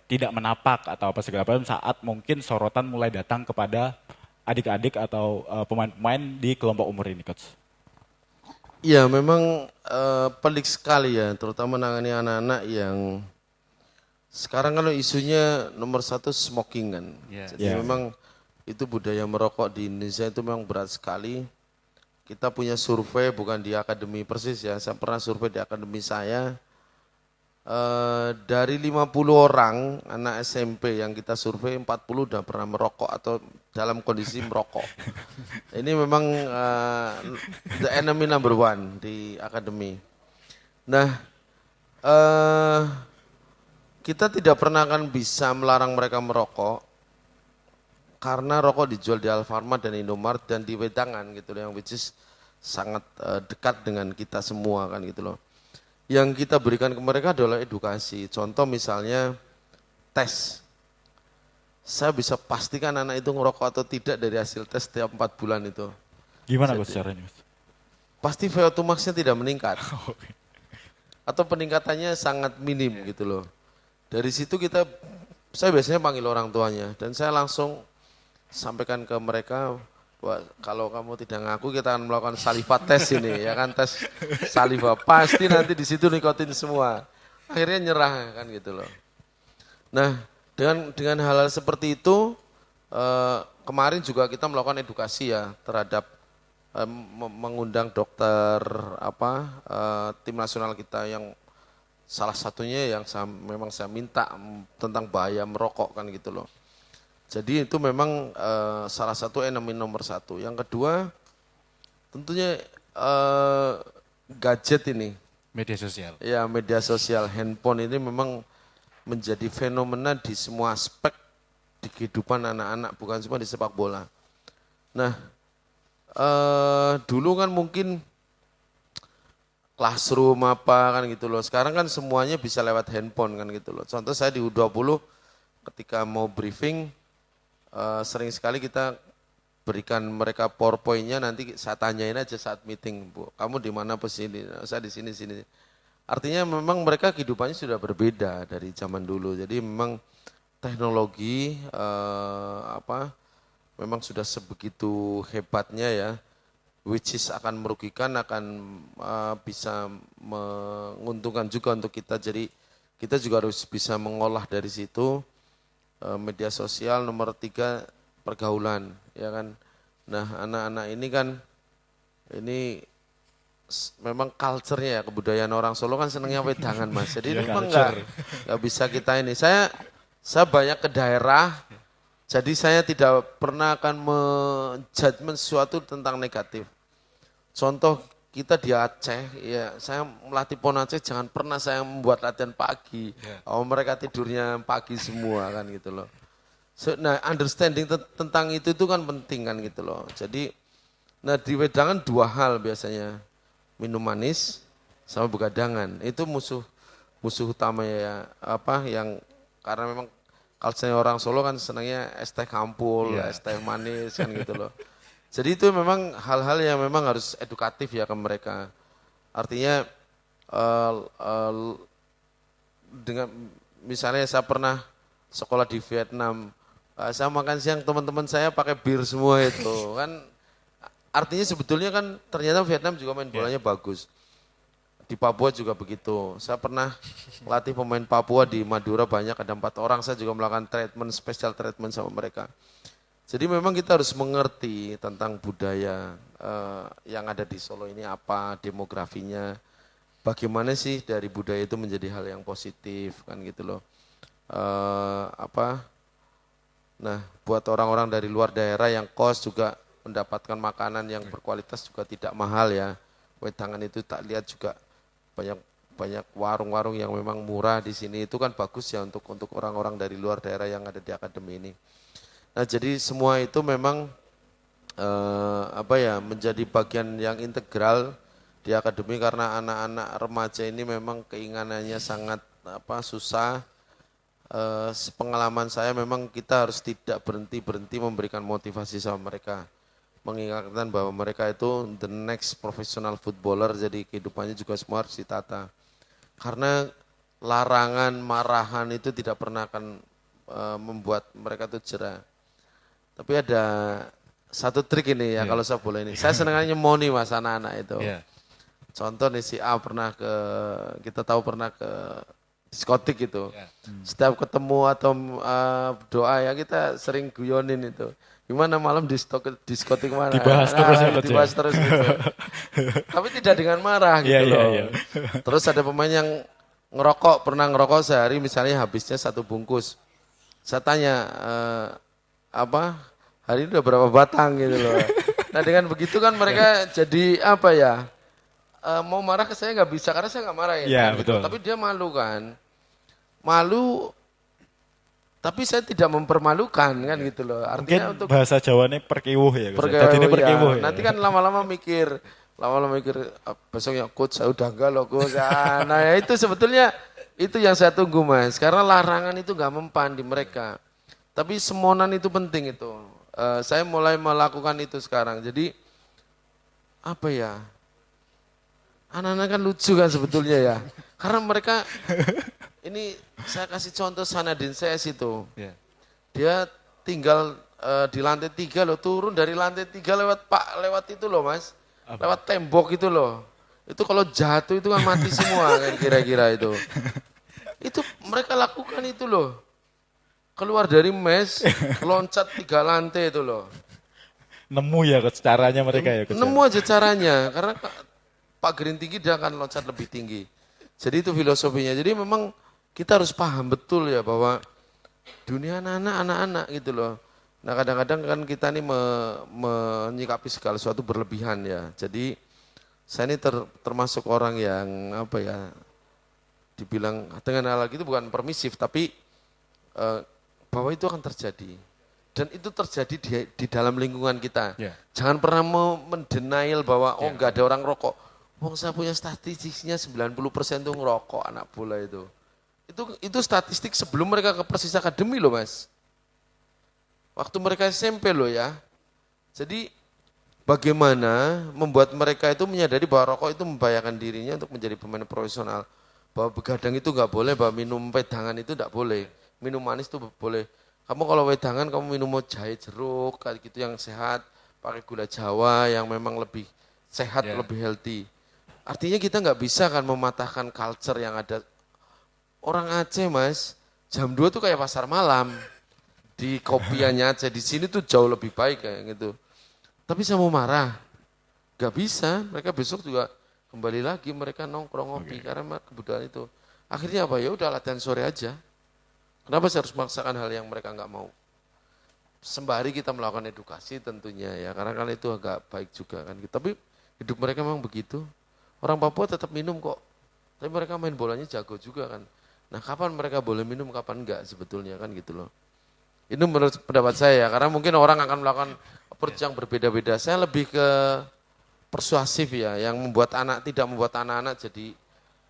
tidak menapak atau apa segala macam saat mungkin sorotan mulai datang kepada adik-adik atau pemain-pemain di kelompok umur ini Coach. Ya memang pelik sekali ya, terutama menangani anak-anak yang sekarang kan isunya nomor 1 smoking kan. Jadi memang itu budaya merokok di Indonesia itu memang berat sekali. Kita punya survei bukan di akademi Persis ya, saya pernah survei di akademi saya. Dari 50 orang anak SMP yang kita survei, 40 udah pernah merokok atau dalam kondisi merokok. Ini memang the enemy number 1 di akademi. Nah eh kita tidak pernah akan bisa melarang mereka merokok karena rokok dijual di Alfamart dan Indomaret dan di Wedangan gitu loh, yang which is sangat dekat dengan kita semua kan gitu loh. Yang kita berikan ke mereka adalah edukasi. Contoh misalnya tes. Saya bisa pastikan anak itu ngerokok atau tidak dari hasil tes setiap 4 bulan itu. Gimana Coach caranya? Pasti VO2 max-nya tidak meningkat. Atau peningkatannya sangat minim gitu loh. Dari situ saya biasanya panggil orang tuanya dan saya langsung sampaikan ke mereka bahwa kalau kamu tidak ngaku kita akan melakukan saliva tes ini, ya kan, tes saliva. Pasti nanti di situ nikotin semua. Akhirnya nyerah kan gitu loh. Nah, dengan hal-hal seperti itu kemarin juga kita melakukan edukasi ya terhadap mengundang dokter tim nasional kita yang salah satunya yang memang saya minta tentang bahaya merokok kan gitu loh. Jadi itu memang salah satu enemy nomor 1. Yang kedua tentunya gadget ini. Media sosial. Ya, media sosial, handphone ini memang menjadi fenomena di semua aspek di kehidupan anak-anak, bukan cuma di sepak bola. Nah, dulu kan mungkin classroom apa kan gitu loh. Sekarang kan semuanya bisa lewat handphone kan gitu loh. Contoh saya di U20 ketika mau briefing sering sekali kita berikan mereka PowerPoint-nya, nanti saya tanyain aja saat meeting, Bu, kamu di mana posisi? Saya di sini. Artinya memang mereka kehidupannya sudah berbeda dari zaman dulu. Jadi memang teknologi memang sudah sebegitu hebatnya ya. Which is akan merugikan, akan bisa menguntungkan juga untuk kita. Jadi kita juga harus bisa mengolah dari situ. Media sosial, nomor 3 pergaulan, ya kan. Nah, anak-anak ini kan ini memang culture-nya ya, kebudayaan orang Solo kan senangnya wedangan Mas. Jadi memang nggak bisa kita ini. Saya banyak ke daerah. Jadi saya tidak pernah akan menjudgment sesuatu tentang negatif. Contoh kita di Aceh, ya saya melatih PON Aceh jangan pernah saya membuat latihan pagi. Oh, mereka tidurnya pagi semua kan gitu loh. Nah, understanding tentang itu kan penting kan gitu loh. Jadi, nah di wedangan 2 hal biasanya, minum manis sama begadangan. Itu musuh utama ya yang karena memang kalau saya orang Solo kan senangnya es teh kampul, es teh manis kan gitu loh. Jadi itu memang hal-hal yang memang harus edukatif ya ke mereka. Artinya dengan misalnya saya pernah sekolah di Vietnam, saya makan siang teman-teman saya pakai bir semua itu kan. Artinya sebetulnya kan ternyata Vietnam juga main bolanya bagus. Di Papua juga begitu. Saya pernah latih pemain Papua di Madura banyak, ada 4 orang. Saya juga melakukan special treatment sama mereka. Jadi memang kita harus mengerti tentang budaya yang ada di Solo ini apa, demografinya, bagaimana sih dari budaya itu menjadi hal yang positif kan gitu loh. Nah, buat orang-orang dari luar daerah yang kos juga mendapatkan makanan yang berkualitas juga tidak mahal ya. Wedangan itu tak lihat juga banyak warung-warung yang memang murah di sini, itu kan bagus ya untuk orang-orang dari luar daerah yang ada di akademi ini. Nah, jadi semua itu memang menjadi bagian yang integral di akademi karena anak-anak remaja ini memang keinginannya sangat susah. Pengalaman saya memang kita harus tidak berhenti memberikan motivasi sama mereka. Mengingatkan bahwa mereka itu the next professional footballer, jadi kehidupannya juga semua harus ditata. Karena larangan, marahan itu tidak pernah akan membuat mereka itu jerah. Tapi ada satu trik ini ya kalau saya boleh ini. Saya senangnya nyemoni Mas anak-anak itu. Contoh nih si A kita tahu pernah ke diskotik gitu. Setiap ketemu atau doa ya kita sering guyonin itu. Gimana malam diskotik mana? Dibahas terus gitu. Tapi tidak dengan marah gitu loh. Terus ada pemain yang pernah ngerokok sehari misalnya habisnya 1 bungkus. Saya tanya, hari ini udah berapa batang gitu loh. Nah dengan begitu kan mereka jadi mau marah ke saya nggak bisa karena saya nggak marah ya. Iya, kan, gitu. betul. Tapi dia malu kan. Malu tapi saya tidak mempermalukan kan gitu loh. Artinya Mungkin untuk bahasa Jawanya perkiwuh ya. perkewuh, Perkiwuh ya. Nanti kan lama-lama mikir besoknya coach saya udah enggak loh coach. Nah ya itu sebetulnya itu yang saya tunggu Mas. Karena larangan itu nggak mempan di mereka. Tapi semonan itu penting itu. Saya mulai melakukan itu sekarang. Jadi apa ya? Anak-anak kan lucu kan sebetulnya ya. Karena mereka ini saya kasih contoh Sanadin Ses itu. Ya. Dia tinggal di lantai 3 loh, turun dari lantai 3 lewat itu loh Mas. Lewat tembok itu loh. Itu kalau jatuh itu kan mati semua kan kira-kira itu. Itu mereka lakukan itu loh. Keluar dari mes, loncat 3 lantai itu loh. Nemu ya coach caranya mereka ya coach. Nemu aja caranya, karena Pak Green tinggi dia akan loncat lebih tinggi. Jadi itu filosofinya. Jadi memang kita harus paham betul ya bahwa dunia anak-anak gitu loh. Nah kadang-kadang kan kita nih menyikapi segala sesuatu berlebihan ya. Jadi saya ini termasuk orang yang apa ya, dibilang dengan hal itu bukan permisif tapi bahwa itu akan terjadi. Dan itu terjadi di dalam lingkungan kita. Yeah. Jangan pernah mendenial bahwa enggak ada orang rokok. Wong saya punya statistiknya 90% itu ngerokok anak bola itu. Itu statistik sebelum mereka ke Persis Academy loh Mas. Waktu mereka SMP loh ya. Jadi bagaimana membuat mereka itu menyadari bahwa rokok itu membahayakan dirinya untuk menjadi pemain profesional. Bahwa begadang itu enggak boleh, bahwa minum wedangan itu enggak boleh. Minum manis itu boleh. Kamu kalau wedangan kamu minum jahe jeruk kayak gitu yang sehat, pakai gula Jawa yang memang lebih sehat, lebih healthy. Artinya kita nggak bisa kan mematahkan culture yang ada. Orang Aceh Mas, jam 2 tuh kayak pasar malam. Di kopiannya Aceh, di sini tuh jauh lebih baik kayak gitu. Tapi saya mau marah, nggak bisa. Mereka besok juga kembali lagi mereka nongkrong ngopi karena kebutuhan itu. Akhirnya apa ya udah latihan sore aja. Kenapa saya harus memaksakan hal yang mereka nggak mau? Sembari kita melakukan edukasi tentunya ya, karena kan itu agak baik juga kan. Tapi hidup mereka memang begitu. Orang Papua tetap minum kok, tapi mereka main bolanya jago juga kan. Nah kapan mereka boleh minum, kapan enggak sebetulnya kan gitu loh. Ini menurut pendapat saya, karena mungkin orang akan melakukan approach yang berbeda-beda. Saya lebih ke persuasif ya, yang tidak membuat anak-anak jadi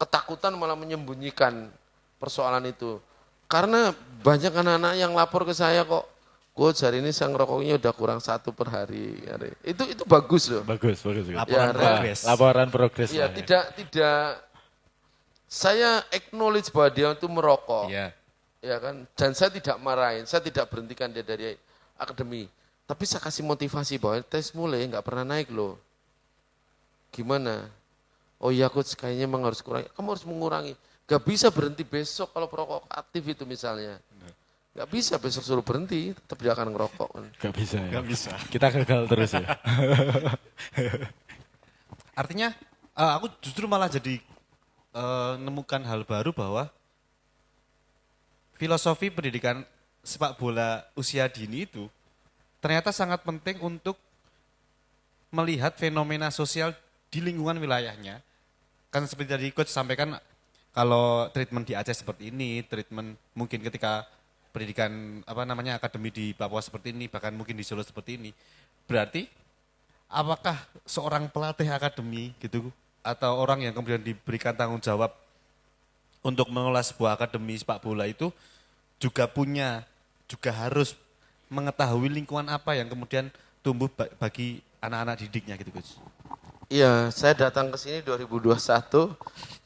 ketakutan malah menyembunyikan persoalan itu. Karena banyak anak-anak yang lapor ke saya kok, coach hari ini saya ngerokoknya udah kurang 1 per hari. Itu bagus loh. Bagus. Laporan progres. Laporan progres. Iya, tidak saya acknowledge bahwa dia itu merokok. Iya. Ya kan? Dan saya tidak marahin, saya tidak berhentikan dia dari akademi. Tapi saya kasih motivasi bahwa tes mulai nggak pernah naik loh. Gimana? Oh iya coach, kayaknya memang harus kurangi. Kamu harus mengurangi. Gak bisa berhenti besok kalau perokok aktif itu misalnya. Gak bisa besok suruh berhenti, tetap dia akan ngerokok. Gak bisa ya. Gak bisa. Kita gagal terus ya. Artinya aku justru malah jadi menemukan hal baru bahwa filosofi pendidikan sepak bola usia dini itu ternyata sangat penting untuk melihat fenomena sosial di lingkungan wilayahnya. Kan seperti tadi coach sampaikan, kalau treatment di Aceh seperti ini, treatment mungkin ketika pendidikan akademi di Papua seperti ini, bahkan mungkin di Solo seperti ini. Berarti apakah seorang pelatih akademi gitu atau orang yang kemudian diberikan tanggung jawab untuk mengelola sebuah akademi sepak bola itu juga harus mengetahui lingkungan apa yang kemudian tumbuh bagi anak-anak didiknya gitu Coach. Iya, saya datang ke sini 2021.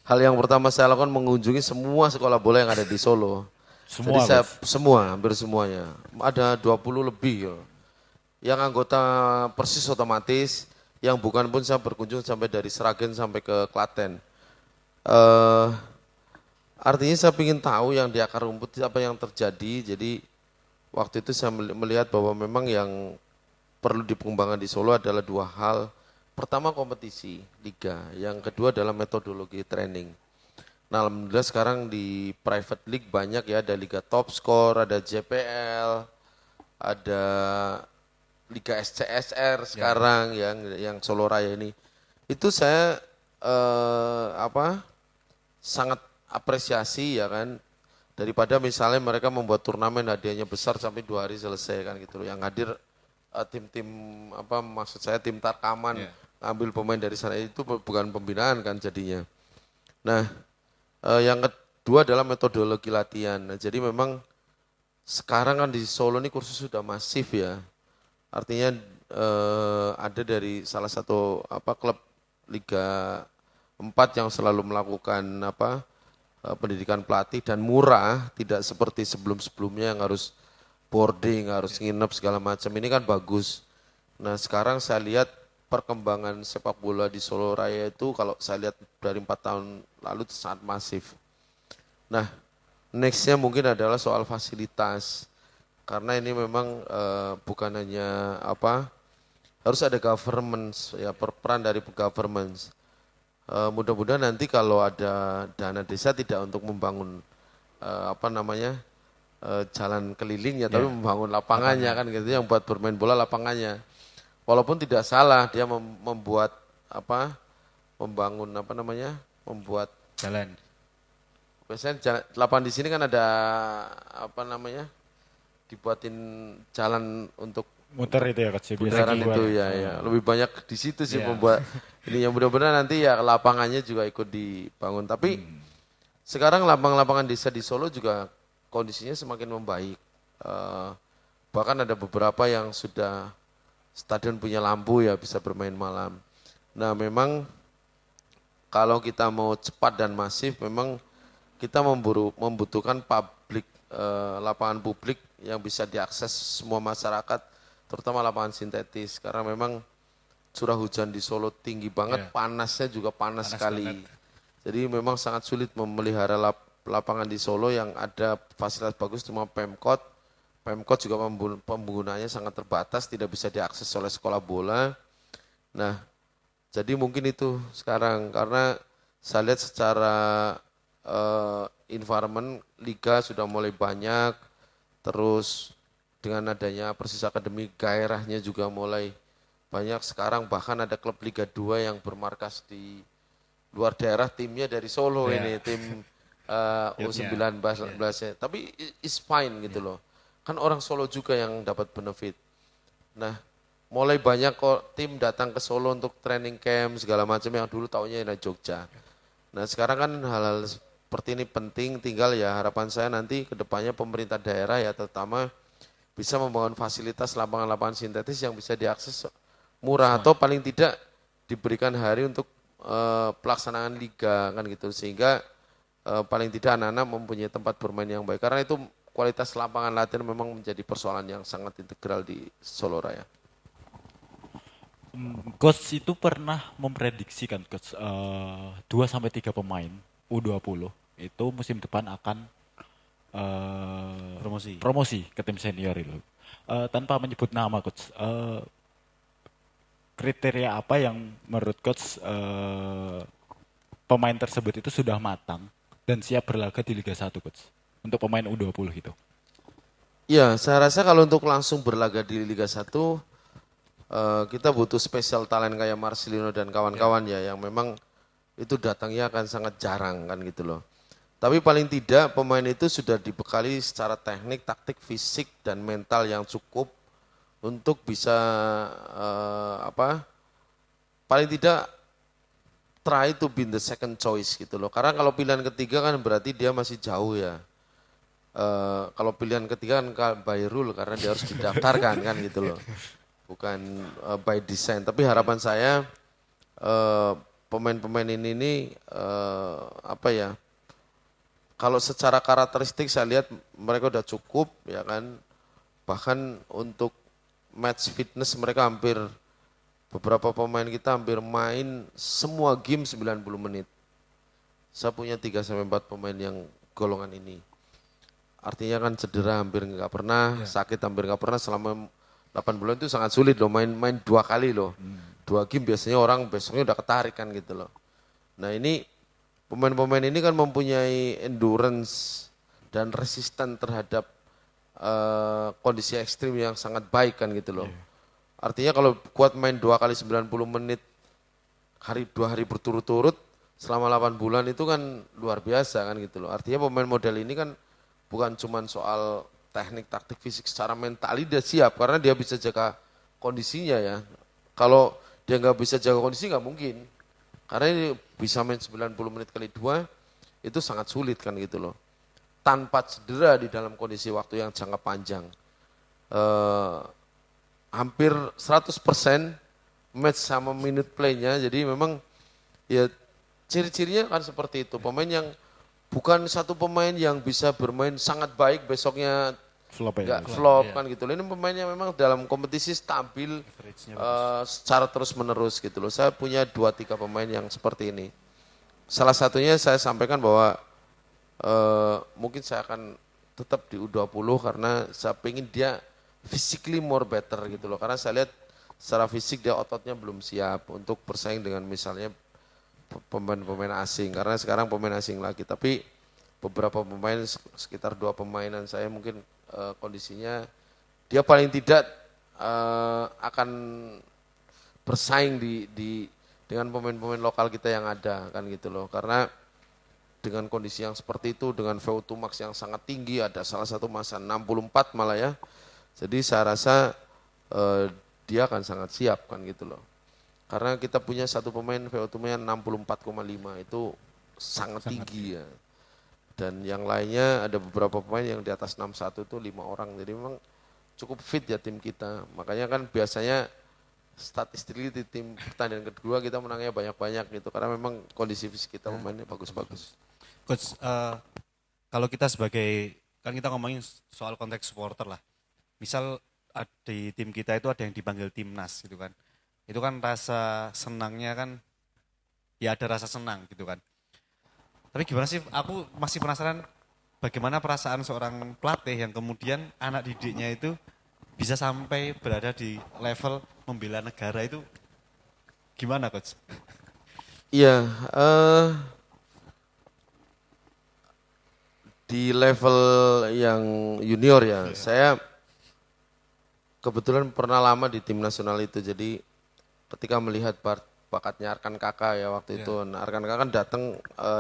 Hal yang pertama saya lakukan mengunjungi semua sekolah bola yang ada di Solo. Semua, jadi hampir semuanya. Ada 20 lebih. Ya. Yang anggota Persis otomatis, yang bukan pun saya berkunjung sampai dari Sragen sampai ke Klaten. Artinya saya ingin tahu yang di akar rumput apa yang terjadi. Jadi waktu itu saya melihat bahwa memang yang perlu dikembangkan di Solo adalah 2 hal. Pertama kompetisi, liga. Yang kedua adalah metodologi training. Nah alhamdulillah sekarang di private league banyak ya, ada liga top score, ada JPL, ada liga SCSR sekarang yang Solo Raya ini. Itu saya sangat apresiasi ya kan, daripada misalnya mereka membuat turnamen hadiahnya besar sampai 2 hari selesai kan gitu loh. Yang hadir tim-tim maksud saya tim Tarkaman ngambil pemain dari sana itu bukan pembinaan kan jadinya. Nah, yang kedua adalah metodologi latihan. Nah, jadi memang sekarang kan di Solo ini kursus sudah masif ya. Artinya ada dari salah satu klub Liga 4 yang selalu melakukan pendidikan pelatih dan murah, tidak seperti sebelum-sebelumnya yang harus boarding, harus nginep segala macam. Ini kan bagus. Nah, sekarang saya lihat perkembangan sepak bola di Solo Raya itu kalau saya lihat dari 4 tahun lalu itu sangat masif. Nah, nextnya mungkin adalah soal fasilitas. Karena ini memang bukan hanya harus ada governance ya, peran dari governance. Mudah-mudahan nanti kalau ada dana desa tidak untuk membangun jalan kelilingnya, tapi membangun lapangannya kan gitu, yang buat bermain bola lapangannya. Walaupun tidak salah dia membuat membuat jalan. Biasanya lapangan di sini kan ada dibuatin jalan untuk muter itu ya Coach. putaran itu ya. Lebih banyak di situ sih membuat ini yang mudah-mudahan nanti ya lapangannya juga ikut dibangun. Tapi sekarang lapangan-lapangan desa di Solo juga kondisinya semakin membaik. Bahkan ada beberapa yang sudah stadion punya lampu ya, bisa bermain malam. Nah, memang kalau kita mau cepat dan masif memang kita membutuhkan lapangan publik yang bisa diakses semua masyarakat, terutama lapangan sintetis, karena memang curah hujan di Solo tinggi banget, panasnya juga panas sekali. Jadi memang sangat sulit memelihara lapangan di Solo yang ada fasilitas bagus, cuma Pemkot juga penggunaannya sangat terbatas, tidak bisa diakses oleh sekolah bola. Nah, jadi mungkin itu sekarang, karena saya lihat secara environment liga sudah mulai banyak, terus dengan adanya Persis Akademi gairahnya juga mulai banyak. Sekarang bahkan ada klub Liga 2 yang bermarkas di luar daerah, timnya dari Solo ini, tim U19 ya. Tapi it's fine gitu loh. Kan orang Solo juga yang dapat benefit. Nah, mulai banyak kok tim datang ke Solo untuk training camp segala macam yang dulu taunya di Jogja. Nah, sekarang kan hal-hal seperti ini penting, tinggal ya harapan saya nanti ke depannya pemerintah daerah ya terutama bisa membangun fasilitas lapangan-lapangan sintetis yang bisa diakses murah atau paling tidak diberikan hari untuk pelaksanaan liga kan gitu, sehingga paling tidak anak-anak mempunyai tempat bermain yang baik, karena itu kualitas lapangan latihan memang menjadi persoalan yang sangat integral di Solo Raya. Coach itu pernah memprediksikan Coach 2-3 pemain U20 itu musim depan akan promosi ke tim senior itu. Tanpa menyebut nama Coach, kriteria apa yang menurut Coach pemain tersebut itu sudah matang dan siap berlaga di Liga 1 Coach untuk pemain U20 itu? Ya, saya rasa kalau untuk langsung berlaga di Liga 1 kita butuh spesial talent kayak Marcelino dan kawan-kawan ya yang memang itu datangnya akan sangat jarang kan gitu loh. Tapi paling tidak pemain itu sudah dibekali secara teknik, taktik, fisik dan mental yang cukup untuk bisa paling tidak try to be the second choice gitu loh. Karena kalau pilihan ketiga kan berarti dia masih jauh ya. Kalau pilihan ketiga kan by rule karena dia harus didaftarkan kan gitu loh. Bukan by design. Tapi harapan saya pemain-pemain ini kalau secara karakteristik saya lihat mereka udah cukup ya kan. Bahkan untuk match fitness mereka beberapa pemain kita hampir main semua game 90 menit. Saya punya 3-4 pemain yang golongan ini. Artinya kan cedera hampir nggak pernah, sakit hampir nggak pernah, selama 8 bulan itu sangat sulit loh, main 2 kali loh. 2 game biasanya orang besoknya udah ketarik kan gitu loh. Nah ini pemain-pemain ini kan mempunyai endurance dan resisten terhadap kondisi ekstrim yang sangat baik kan gitu loh. Artinya kalau kuat main 2 kali 90 menit dua hari berturut-turut selama 8 bulan itu kan luar biasa kan gitu loh. Artinya pemain model ini kan bukan cuma soal teknik, taktik, fisik, secara mental dia siap karena dia bisa jaga kondisinya ya. Kalau dia nggak bisa jaga kondisi nggak mungkin. Karena ini bisa main 90 menit kali 2 itu sangat sulit kan gitu loh. Tanpa cedera di dalam kondisi waktu yang jangka panjang. Hampir 100% match sama minute play-nya. Jadi memang ya ciri-cirinya kan seperti itu. Pemain yang bukan satu pemain yang bisa bermain sangat baik besoknya nggak flop kan gitu loh. Ini pemainnya memang dalam kompetisi stabil secara terus menerus gitu loh. Saya punya 2-3 pemain yang seperti ini. Salah satunya saya sampaikan bahwa mungkin saya akan tetap di U20 karena saya pengen dia physically more better gitu loh. Karena saya lihat secara fisik dia ototnya belum siap untuk bersaing dengan misalnya pemain-pemain asing. Karena sekarang pemain asing lagi. Tapi beberapa pemain sekitar 2 pemainan saya mungkin kondisinya dia paling tidak akan bersaing dengan pemain-pemain lokal kita yang ada kan gitu loh. Karena dengan kondisi yang seperti itu, dengan VO2 max yang sangat tinggi, ada salah satu masa 64 malah ya. Jadi saya rasa dia akan sangat siap kan gitu loh. Karena kita punya satu pemain VO2-nya 64,5 itu sangat tinggi ya. Dan yang lainnya ada beberapa pemain yang di atas 61 itu 5 orang. Jadi memang cukup fit ya tim kita. Makanya kan biasanya statistik di tim pertandingan kedua kita menangnya banyak-banyak gitu. Karena memang kondisi fisik kita pemainnya bagus-bagus. Coach, kalau kita sebagai, kan kita ngomongin soal konteks supporter lah. Misal di tim kita itu ada yang dipanggil timnas gitu kan. Itu kan rasa senangnya kan, ya ada rasa senang gitu kan. Tapi gimana sih, aku masih penasaran bagaimana perasaan seorang pelatih yang kemudian anak didiknya itu bisa sampai berada di level membela negara itu gimana Coach? Iya, di level yang junior ya, saya kebetulan pernah lama di tim nasional itu, jadi ketika melihat bakatnya Arkan Kakak ya waktu itu, nah, Arkan Kakak kan datang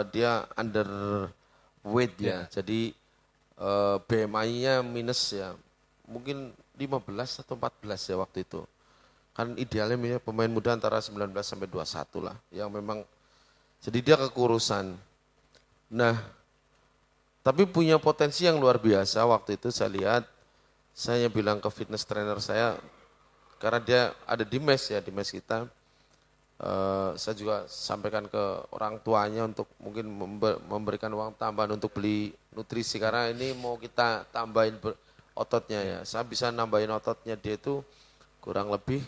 dia underweight ya, jadi BMI-nya minus ya, mungkin 15 atau 14 ya waktu itu. Kan idealnya pemain muda antara 19 sampai 21 lah, yang memang, jadi dia kekurusan. Nah, tapi punya potensi yang luar biasa waktu itu saya lihat, saya bilang ke fitness trainer saya, karena dia ada di mes ya, di mes kita, saya juga sampaikan ke orang tuanya untuk mungkin memberikan uang tambahan untuk beli nutrisi, karena ini mau kita tambahin ototnya ya, saya bisa nambahin ototnya dia itu kurang lebih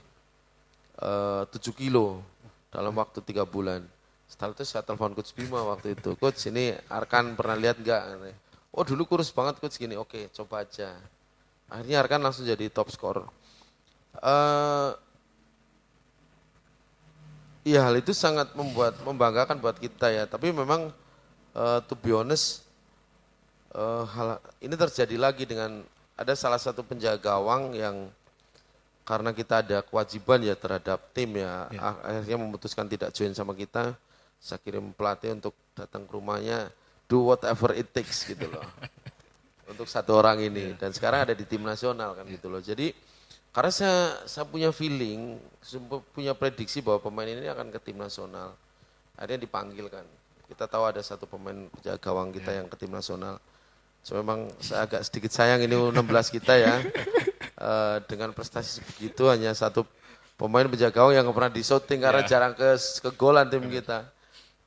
7 kilo dalam waktu 3 bulan. Setelah itu saya telepon Coach Bima waktu itu, Coach ini Arkan pernah lihat enggak? Oh dulu kurus banget Coach gini, oke coba aja. Akhirnya Arkan langsung jadi top scorer. Iya hal itu sangat membanggakan buat kita ya, tapi memang to be honest, hal ini terjadi lagi dengan ada salah satu penjaga gawang yang karena kita ada kewajiban ya terhadap tim ya, akhirnya memutuskan tidak join sama kita. Saya kirim pelatih untuk datang ke rumahnya, do whatever it takes gitu loh. Untuk satu orang ini, dan sekarang ada di tim nasional kan gitu loh. Jadi karena saya punya feeling, punya prediksi bahwa pemain ini akan ke tim nasional. Akhirnya dipanggil kan. Kita tahu ada satu pemain penjaga gawang kita yang ke tim nasional. So, memang saya agak sedikit sayang ini U16 kita ya. Dengan prestasi begitu hanya satu pemain penjaga gawang yang pernah di shooting karena jarang ke golan tim kita.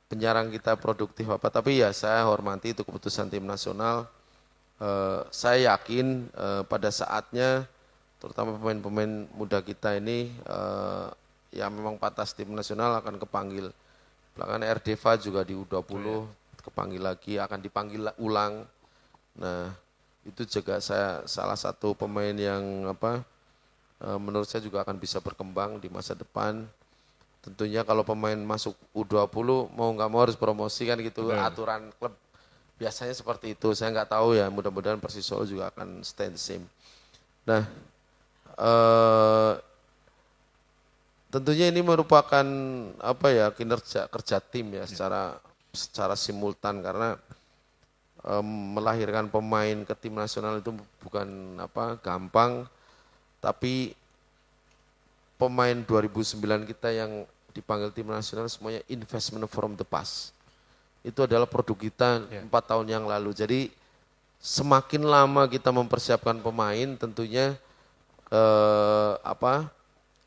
Penyerang kita produktif apa, tapi ya saya hormati itu keputusan tim nasional. Saya yakin pada saatnya terutama pemain-pemain muda kita ini yang memang pantas tim nasional akan kepanggil. Belakangan Erdeva juga di U20 kepanggil lagi, akan dipanggil ulang. Nah, itu juga saya salah satu pemain yang menurut saya juga akan bisa berkembang di masa depan. Tentunya kalau pemain masuk U20 mau nggak mau harus promosi kan gitu, aturan klub biasanya seperti itu. Saya nggak tahu ya, mudah-mudahan Persis Solo juga akan stand same. Nah, tentunya ini merupakan apa ya kinerja kerja tim ya secara simultan karena melahirkan pemain ke tim nasional itu bukan apa gampang, tapi pemain 2009 kita yang dipanggil tim nasional semuanya investment from the past. Itu adalah produk kita 4 tahun yang lalu. Jadi semakin lama kita mempersiapkan pemain tentunya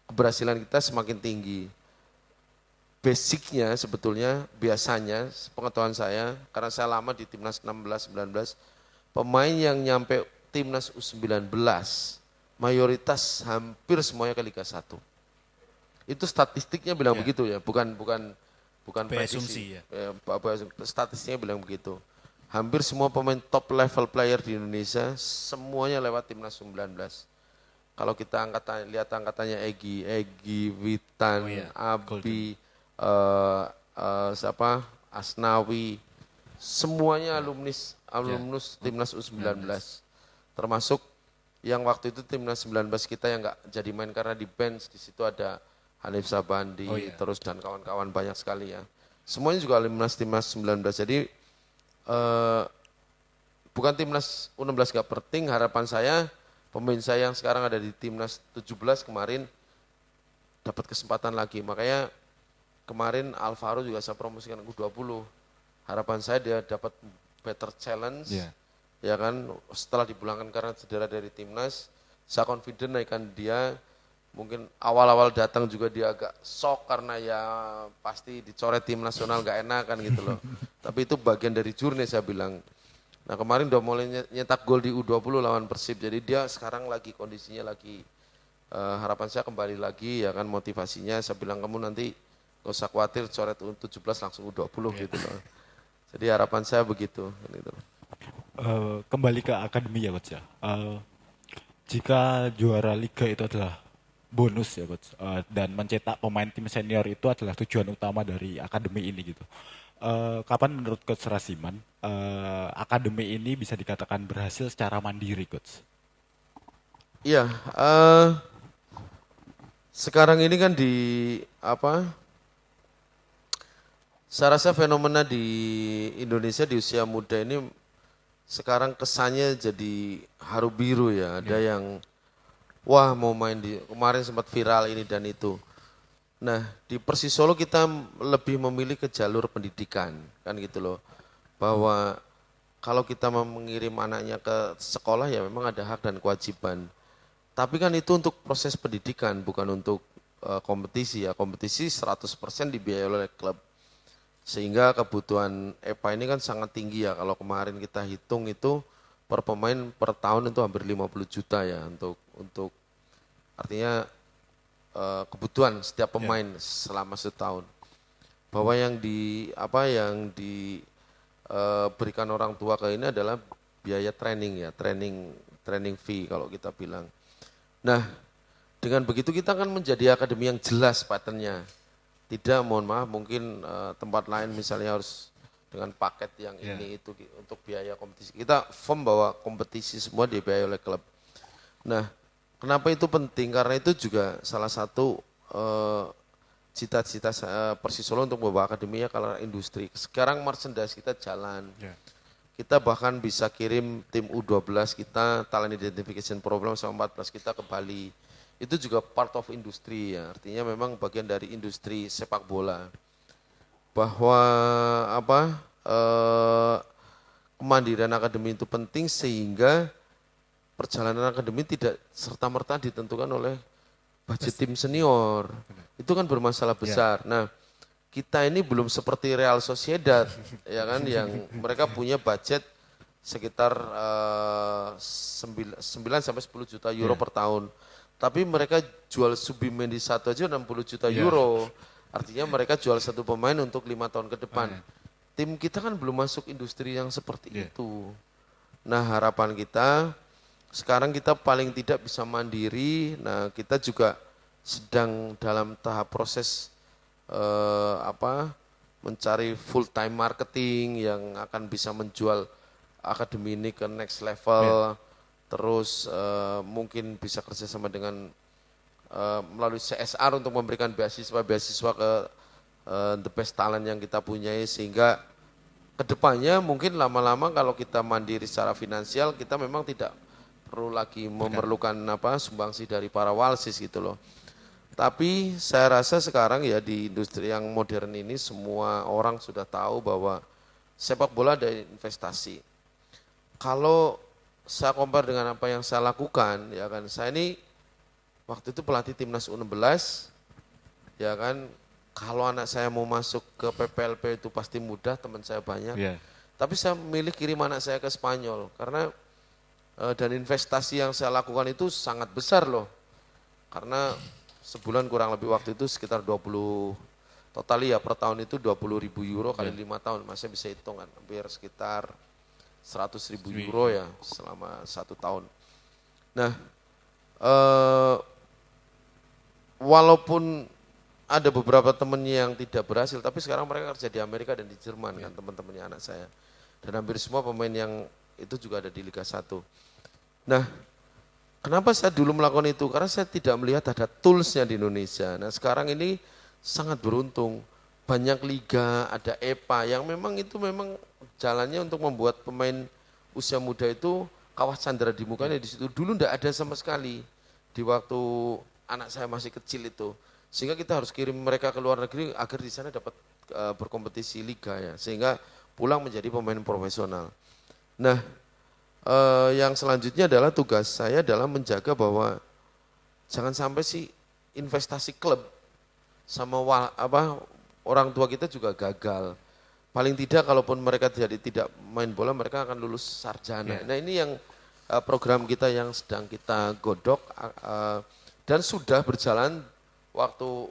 keberhasilan kita semakin tinggi. Basicnya sebetulnya biasanya pengetahuan saya, karena saya lama di timnas 16-19, pemain yang nyampe timnas U19 mayoritas hampir semuanya ke Liga 1. Itu statistiknya bilang begitu ya, bukan asumsi ya. Statistiknya bilang begitu. Hampir semua pemain top level player di Indonesia semuanya lewat timnas U19. Kalau kita lihat angkatannya Egy, Witan, Abi, Asnawi, semuanya alumnus timnas U19. Termasuk yang waktu itu timnas 19 kita yang nggak jadi main karena di bench, di situ ada Hanif Sabandi, terus dan kawan-kawan banyak sekali ya. Semuanya juga alumnus timnas 19. Jadi bukan timnas U16 gak penting, harapan saya pemain saya yang sekarang ada di timnas 17 kemarin dapat kesempatan lagi. Makanya kemarin Alvaro juga saya promosikan U20. Harapan saya dia dapat better challenge. Ya kan, setelah dipulangkan karena cedera dari timnas, saya confident naikkan dia. Mungkin awal-awal datang juga dia agak shock karena ya pasti dicoret tim nasional gak enak kan gitu loh. Tapi itu bagian dari journey saya bilang. Nah kemarin udah mulai nyetak gol di U20 lawan Persib, jadi dia sekarang lagi kondisinya lagi harapan saya kembali lagi ya kan, motivasinya saya bilang kamu nanti gak usah khawatir coret U17 langsung U20 gitu loh. Jadi harapan saya begitu. Gitu. Kembali ke akademi ya Coach ya. Jika juara liga itu adalah bonus ya Coach, dan mencetak pemain tim senior itu adalah tujuan utama dari akademi ini gitu. Kapan menurut Coach Rasiman akademi ini bisa dikatakan berhasil secara mandiri Coach? Iya, sekarang ini kan saya rasa fenomena di Indonesia di usia muda ini sekarang kesannya jadi haru biru ya. Ada yang wah mau main kemarin sempat viral ini dan itu. Nah di Persis Solo kita lebih memilih ke jalur pendidikan kan gitu loh. Bahwa kalau kita mau mengirim anaknya ke sekolah ya memang ada hak dan kewajiban. Tapi kan itu untuk proses pendidikan bukan untuk kompetisi ya. Kompetisi 100% dibiayai oleh klub. Sehingga kebutuhan EPA ini kan sangat tinggi ya. Kalau kemarin kita hitung itu per pemain per tahun itu hampir 50 juta ya untuk artinya kebutuhan setiap pemain selama setahun. Bahwa yang diberikan orang tua ke ini adalah biaya training ya, training fee kalau kita bilang. Nah, dengan begitu kita kan menjadi akademi yang jelas patternnya. Tidak, mohon maaf, mungkin tempat lain misalnya harus dengan paket yang ini itu untuk biaya kompetisi. Kita firm bahwa kompetisi semua dibiayai oleh klub. Nah, kenapa itu penting? Karena itu juga salah satu cita-cita Persis Solo untuk membawa akademinya ke industri. Sekarang merchandise kita jalan. Kita bahkan bisa kirim tim U12 kita, talent identification program sama 14 kita ke Bali. Itu juga part of industri ya, artinya memang bagian dari industri sepak bola. Bahwa kemandirian akademi itu penting sehingga perjalanan akademi tidak serta-merta ditentukan oleh budget tim senior. Itu kan bermasalah besar. Nah, kita ini belum seperti Real Sociedad ya kan yang mereka punya budget sekitar 9 sampai 10 juta euro per tahun. Tapi mereka jual Subimendi satu aja 60 juta euro. Artinya mereka jual satu pemain untuk 5 tahun ke depan. Tim kita kan belum masuk industri yang seperti itu. Nah harapan kita, sekarang kita paling tidak bisa mandiri. Nah kita juga sedang dalam tahap proses mencari full time marketing yang akan bisa menjual akademi ini ke next level. Terus mungkin bisa kerjasama dengan melalui CSR untuk memberikan beasiswa ke the best talent yang kita punyai, sehingga kedepannya mungkin lama-lama kalau kita mandiri secara finansial, kita memang tidak perlu lagi memerlukan sumbangsi dari para walsis gitu loh. Tapi saya rasa sekarang ya di industri yang modern ini semua orang sudah tahu bahwa sepak bola ada investasi. Kalau saya compare dengan apa yang saya lakukan, ya kan, saya ini waktu itu pelatih timnas U16, ya kan, kalau anak saya mau masuk ke PPLP itu pasti mudah, teman saya banyak. Yeah. Tapi saya milih kirim anak saya ke Spanyol karena dan investasi yang saya lakukan itu sangat besar loh. Karena sebulan kurang lebih waktu itu sekitar 20, total ya per tahun itu 20.000 euro kali 5 tahun, masih bisa hitung kan, hampir sekitar 100.000 euro ya selama 1 tahun. Nah, walaupun ada beberapa temennya yang tidak berhasil, tapi sekarang mereka kerja di Amerika dan di Jerman kan teman-temannya anak saya. Dan hampir semua pemain yang itu juga ada di Liga 1. Nah, kenapa saya dulu melakukan itu? Karena saya tidak melihat ada toolsnya di Indonesia. Nah, sekarang ini sangat beruntung. Banyak liga, ada EPA yang memang itu memang jalannya untuk membuat pemain usia muda itu kawah candra di mukanya di situ. Dulu enggak ada sama sekali di waktu anak saya masih kecil itu. Sehingga kita harus kirim mereka ke luar negeri agar di sana dapat berkompetisi liga ya. Sehingga pulang menjadi pemain profesional. Nah, yang selanjutnya adalah tugas saya adalah menjaga bahwa jangan sampai sih investasi klub sama orang tua kita juga gagal. Paling tidak kalaupun mereka tidak main bola, mereka akan lulus sarjana. Nah, ini yang program kita yang sedang kita godok dan sudah berjalan waktu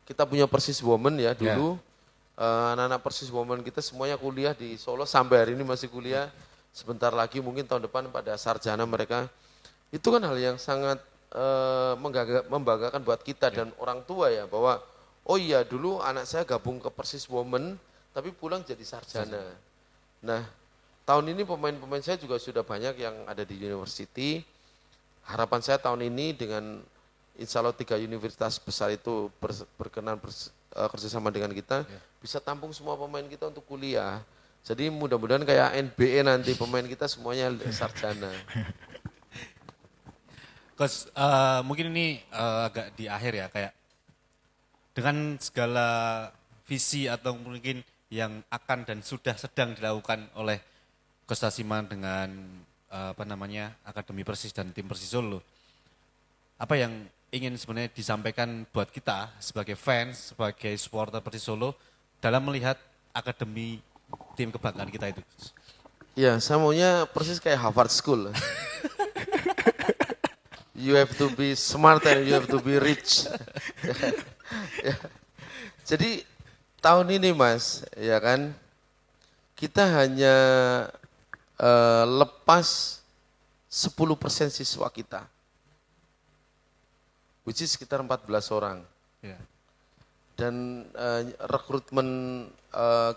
kita punya Persis Women ya dulu. Anak-anak Persis Women kita semuanya kuliah di Solo, sampai hari ini masih kuliah. Sebentar lagi mungkin tahun depan pada sarjana mereka. Itu kan hal yang sangat membanggakan buat kita dan orang tua ya, bahwa oh iya dulu anak saya gabung ke Persis Women tapi pulang jadi sarjana. Nah, tahun ini pemain-pemain saya juga sudah banyak yang ada di university. Harapan saya tahun ini dengan insya Allah 3 universitas besar itu berkenan kerjasama dengan kita, bisa tampung semua pemain kita untuk kuliah. Jadi mudah-mudahan kayak NBA nanti pemain kita semuanya sarjana. Coach, mungkin ini agak di akhir ya, kayak dengan segala visi atau mungkin yang akan dan sudah sedang dilakukan oleh Coach Rasiman dengan Akademi Persis dan tim Persis Solo, apa yang ingin sebenarnya disampaikan buat kita sebagai fans, sebagai supporter Persis Solo dalam melihat akademi tim kebanggaan kita itu? Ya, saya maunya persis kayak Harvard School. You have to be smart and you have to be rich. Ya. Jadi tahun ini Mas, ya kan, kita hanya lepas 10% siswa kita. Which is sekitar 14 orang. Yeah. Dan rekrutmen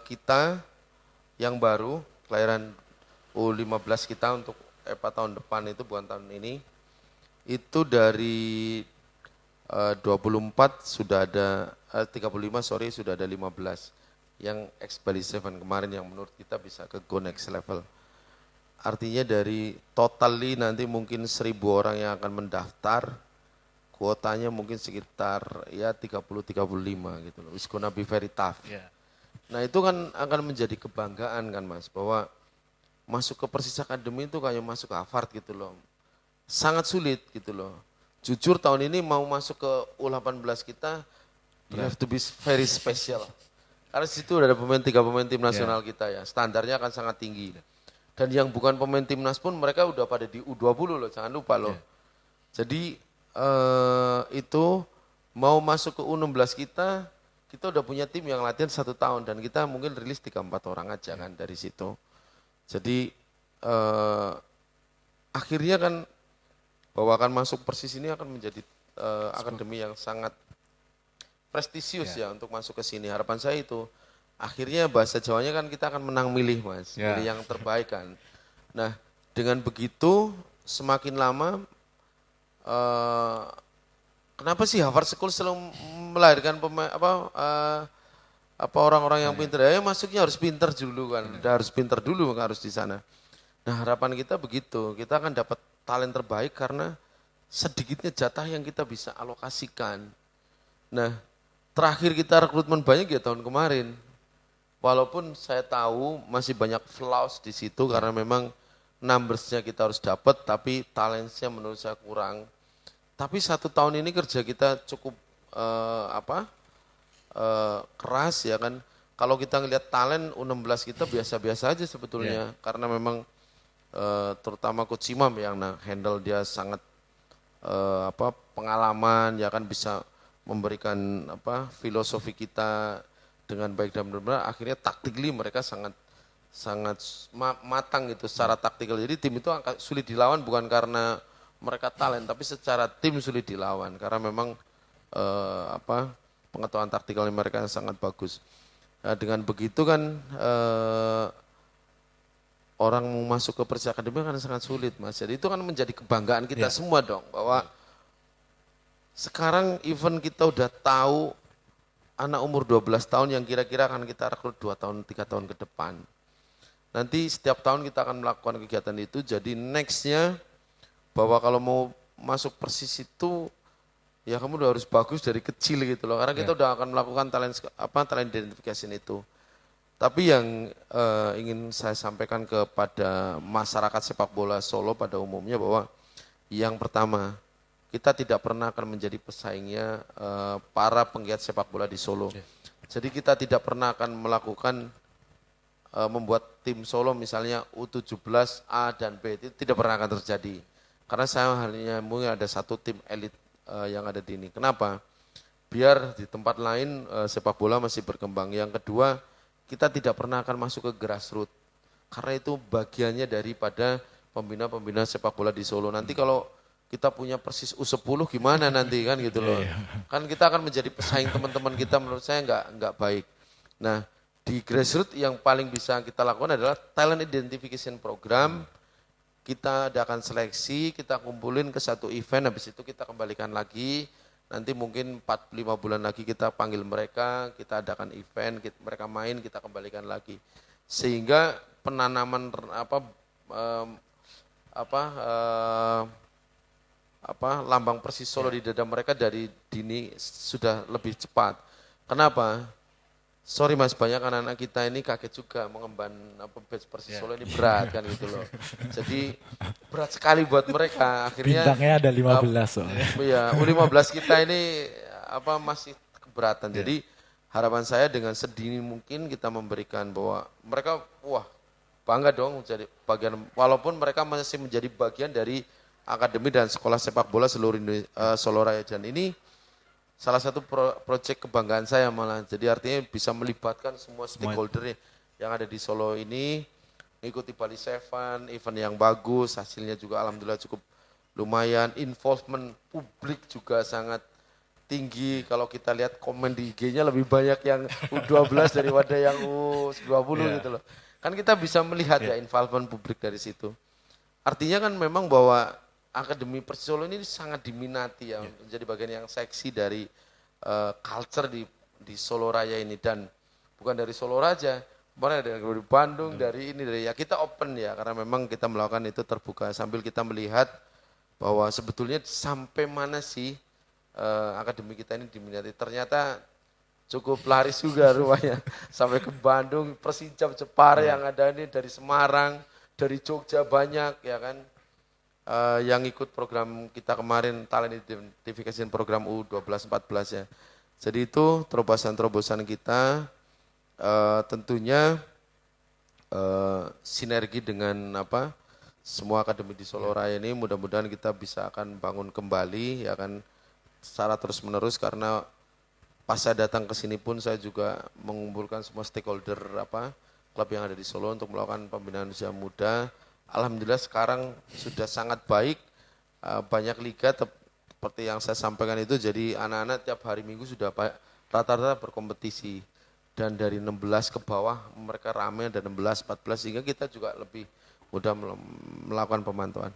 kita yang baru, kelahiran U15 kita untuk EPA tahun depan itu bukan tahun ini, itu dari 24 sudah ada, 35 sudah ada 15 yang ex-Bali Seven kemarin yang menurut kita bisa ke go next level. Artinya dari totally nanti mungkin 1.000 orang yang akan mendaftar, kuotanya mungkin sekitar ya 30-35 gitu loh. It's gonna be very tough. Yeah. Nah itu kan akan menjadi kebanggaan kan Mas, bahwa masuk ke Persis Academy itu kayak masuk ke Harvard gitu loh. Sangat sulit gitu loh. Jujur tahun ini mau masuk ke U18 kita, you have to be very special. Karena situ udah ada 3 pemain tim nasional kita ya, standarnya akan sangat tinggi. Dan yang bukan pemain timnas pun mereka udah pada di U20 loh, jangan lupa loh. Jadi itu mau masuk ke U16 kita udah punya tim yang latihan 1 tahun dan kita mungkin rilis 3-4 orang aja kan dari situ. Jadi akhirnya kan bahwa akan masuk Persis ini akan menjadi akademi yang sangat prestisius ya untuk masuk ke sini. Harapan saya itu akhirnya bahasa Jawanya kan kita akan menang milih Mas, milih yang terbaik kan. Nah dengan begitu semakin lama kenapa sih Harvard School selalu melahirkan orang-orang yang pintar? Ya masuknya harus pintar dulu kan, harus pintar dulu harus di sana. Nah harapan kita begitu, kita akan dapat talent terbaik karena sedikitnya jatah yang kita bisa alokasikan. Nah terakhir kita rekrutmen banyak ya tahun kemarin. Walaupun saya tahu masih banyak flaws di situ karena memang numbersnya kita harus dapat, tapi talentsnya menurut saya kurang. Tapi 1 tahun ini kerja kita cukup keras ya kan. Kalau kita ngelihat talent U16 kita biasa-biasa aja sebetulnya, karena memang terutama Coach Imam yang handle dia sangat pengalaman ya kan, bisa memberikan filosofi kita dengan baik dan benar. Akhirnya tactically mereka sangat matang gitu secara taktikal. Jadi tim itu sulit dilawan bukan karena mereka talent, tapi secara tim sulit dilawan karena memang pengetahuan taktikal mereka sangat bagus. Nah, dengan begitu kan orang mau masuk ke Persija Academy kan sangat sulit Mas. Jadi itu kan menjadi kebanggaan kita semua dong, bahwa sekarang event kita udah tahu anak umur 12 tahun yang kira-kira akan kita rekrut 2 tahun, 3 tahun ke depan. Nanti setiap tahun kita akan melakukan kegiatan itu, jadi nextnya bahwa kalau mau masuk Persis itu ya kamu udah harus bagus dari kecil gitu loh, karena kita udah akan melakukan talent identification itu. Tapi yang ingin saya sampaikan kepada masyarakat sepak bola Solo pada umumnya bahwa yang pertama, kita tidak pernah akan menjadi pesaingnya para penggiat sepak bola di Solo. Jadi kita tidak pernah akan melakukan membuat tim Solo misalnya U17 A dan B, itu tidak pernah akan terjadi. Karena saya hanya mungkin ada satu tim elit yang ada di ini. Kenapa? Biar di tempat lain sepak bola masih berkembang. Yang kedua, kita tidak pernah akan masuk ke grassroots, karena itu bagiannya daripada pembina-pembina sepak bola di Solo. Nanti kalau kita punya Persis U10 gimana nanti kan gitu loh. Kan kita akan menjadi pesaing teman-teman kita, menurut saya enggak baik. Nah di grassroots yang paling bisa kita lakukan adalah talent identification program. Kita adakan seleksi, kita kumpulin ke satu event, habis itu kita kembalikan lagi. Nanti mungkin 4-5 bulan lagi kita panggil mereka, kita adakan event, mereka main, kita kembalikan lagi. Sehingga penanaman lambang Persis Solo di dada mereka dari dini sudah lebih cepat. Kenapa? Sorry Mas, banyak anak-anak kita ini kaget juga mengemban badge Persis Solo ini berat kan gitu loh. Jadi berat sekali buat mereka. Akhirnya bintangnya ada 15 soalnya. Iya, U15 kita ini masih keberatan. Jadi harapan saya dengan sedini mungkin kita memberikan bahwa mereka bangga dong menjadi bagian, walaupun mereka masih menjadi bagian dari akademi dan sekolah sepak bola seluruh Solo Raya. Dan ini salah satu proyek kebanggaan saya malah. Jadi artinya bisa melibatkan semua stakeholder yang ada di Solo ini, ikuti Bali Seven, event yang bagus, hasilnya juga alhamdulillah cukup lumayan, involvement publik juga sangat tinggi. Kalau kita lihat komen di IG-nya lebih banyak yang U12 daripada yang U20 gitu loh. Kan kita bisa melihat ya involvement publik dari situ. Artinya kan memang bahwa Akademi Persis Solo ini sangat diminati ya, menjadi bagian yang seksi dari culture di Solo Raya ini. Dan bukan dari Solo Raja, kemarin ada dari Bandung, dari kita open ya, karena memang kita melakukan itu terbuka sambil kita melihat bahwa sebetulnya sampai mana sih akademi kita ini diminati. Ternyata cukup laris juga rumahnya, sampai ke Bandung, Persijap Jepara yang ada ini, dari Semarang, dari Jogja banyak ya kan. Yang ikut program kita kemarin, talent identification program U12-14 ya. Jadi itu terobosan-terobosan kita, tentunya sinergi dengan semua akademi di Solo Raya ini, mudah-mudahan kita bisa akan bangun kembali ya kan secara terus menerus. Karena pas saya datang ke sini pun saya juga mengumpulkan semua stakeholder klub yang ada di Solo untuk melakukan pembinaan usia muda. Alhamdulillah sekarang sudah sangat baik, banyak liga seperti yang saya sampaikan itu, jadi anak-anak tiap hari Minggu sudah rata-rata berkompetisi. Dan dari 16 ke bawah mereka rame, ada 16, 14, sehingga kita juga lebih mudah melakukan pemantauan.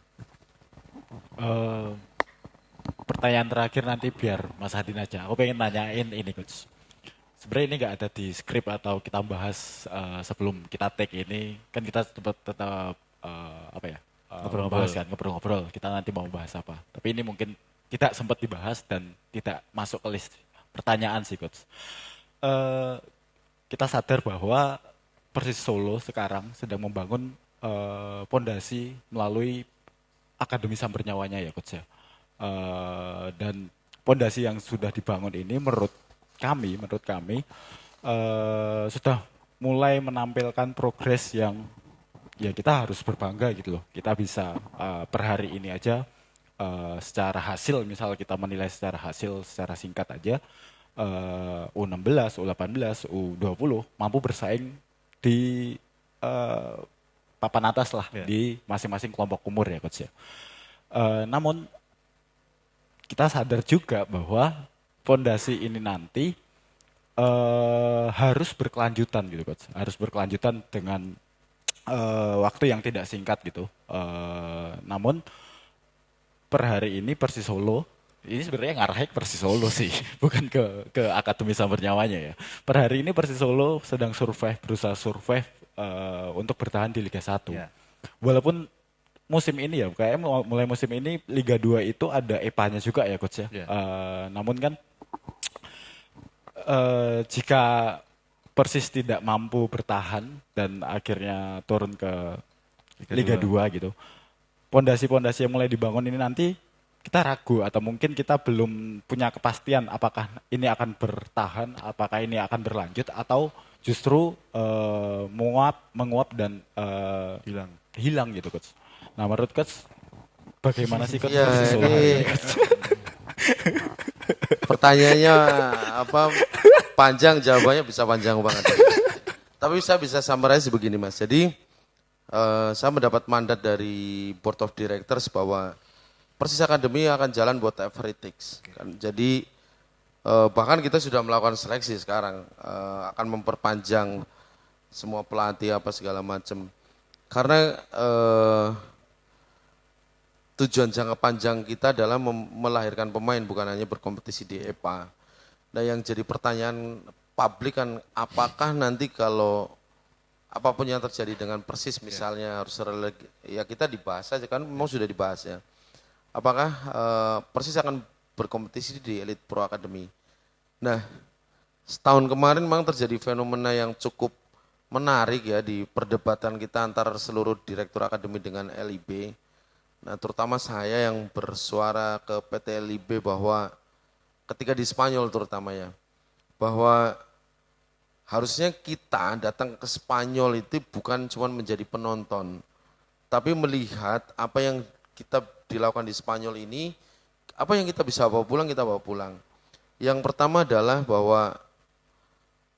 pertanyaan terakhir nanti biar Mas Hadin aja. Aku pengen nanyain ini coach. Sebenarnya ini nggak ada di skrip atau kita bahas sebelum kita take ini. Kan kita tetap apa ya? Ngobrol-ngobrol kan, ngobrol-ngobrol. Kita nanti mau bahas apa. Tapi ini mungkin tidak sempat dibahas dan tidak masuk ke list pertanyaan sih coach. Kita sadar bahwa Persis Solo sekarang sedang membangun pondasi melalui Akademi Samber Nyawanya ya coach ya. Dan pondasi yang sudah dibangun ini menurut kami sudah mulai menampilkan progres yang ya kita harus berbangga gitu loh. Kita bisa per hari ini aja secara hasil, misal kita menilai secara hasil secara singkat aja, U16, U18, U20 mampu bersaing di papan atas lah di masing-masing kelompok umur ya coach ya. Namun kita sadar juga bahwa fondasi ini nanti harus berkelanjutan gitu coach, harus berkelanjutan dengan waktu yang tidak singkat gitu. Namun per hari ini Persis Solo ini sebenarnya ngarahnya ke Persis Solo sih, bukan ke Akademi Samber Nyawanya ya. Per hari ini Persis Solo sedang berusaha survive untuk bertahan di Liga 1. Yeah. Walaupun musim ini ya, kayaknya mulai musim ini Liga 2 itu ada EPA-nya juga ya coach ya. Yeah. Namun kan jika Persis tidak mampu bertahan dan akhirnya turun ke Liga 2 gitu, pondasi-pondasi yang mulai dibangun ini nanti kita ragu atau mungkin kita belum punya kepastian apakah ini akan bertahan, apakah ini akan berlanjut atau justru menguap dan hilang gitu coach. Nah menurut coach bagaimana sih coach? Pertanyaannya panjang, jawabannya bisa panjang banget. Tapi saya bisa summarize begini Mas. Jadi saya mendapat mandat dari Board of Directors bahwa Persis Academy akan jalan buat everything. Jadi bahkan kita sudah melakukan seleksi sekarang, akan memperpanjang semua pelatih apa segala macam. Karena tujuan jangka panjang kita adalah melahirkan pemain, bukan hanya berkompetisi di EPA. Nah yang jadi pertanyaan publik kan, apakah nanti kalau apapun yang terjadi dengan Persis misalnya harus ya kita dibahas aja kan, memang sudah dibahas ya. Apakah Persis akan berkompetisi di Elite Pro Academy? Nah, setahun kemarin memang terjadi fenomena yang cukup menarik ya di perdebatan kita antara seluruh direktur akademi dengan LIB. Nah, terutama saya yang bersuara ke PT LIB bahwa ketika di Spanyol terutama ya, bahwa harusnya kita datang ke Spanyol itu bukan cuma menjadi penonton, tapi melihat apa yang kita dilakukan di Spanyol ini, apa yang kita bisa bawa pulang, kita bawa pulang. Yang pertama adalah bahwa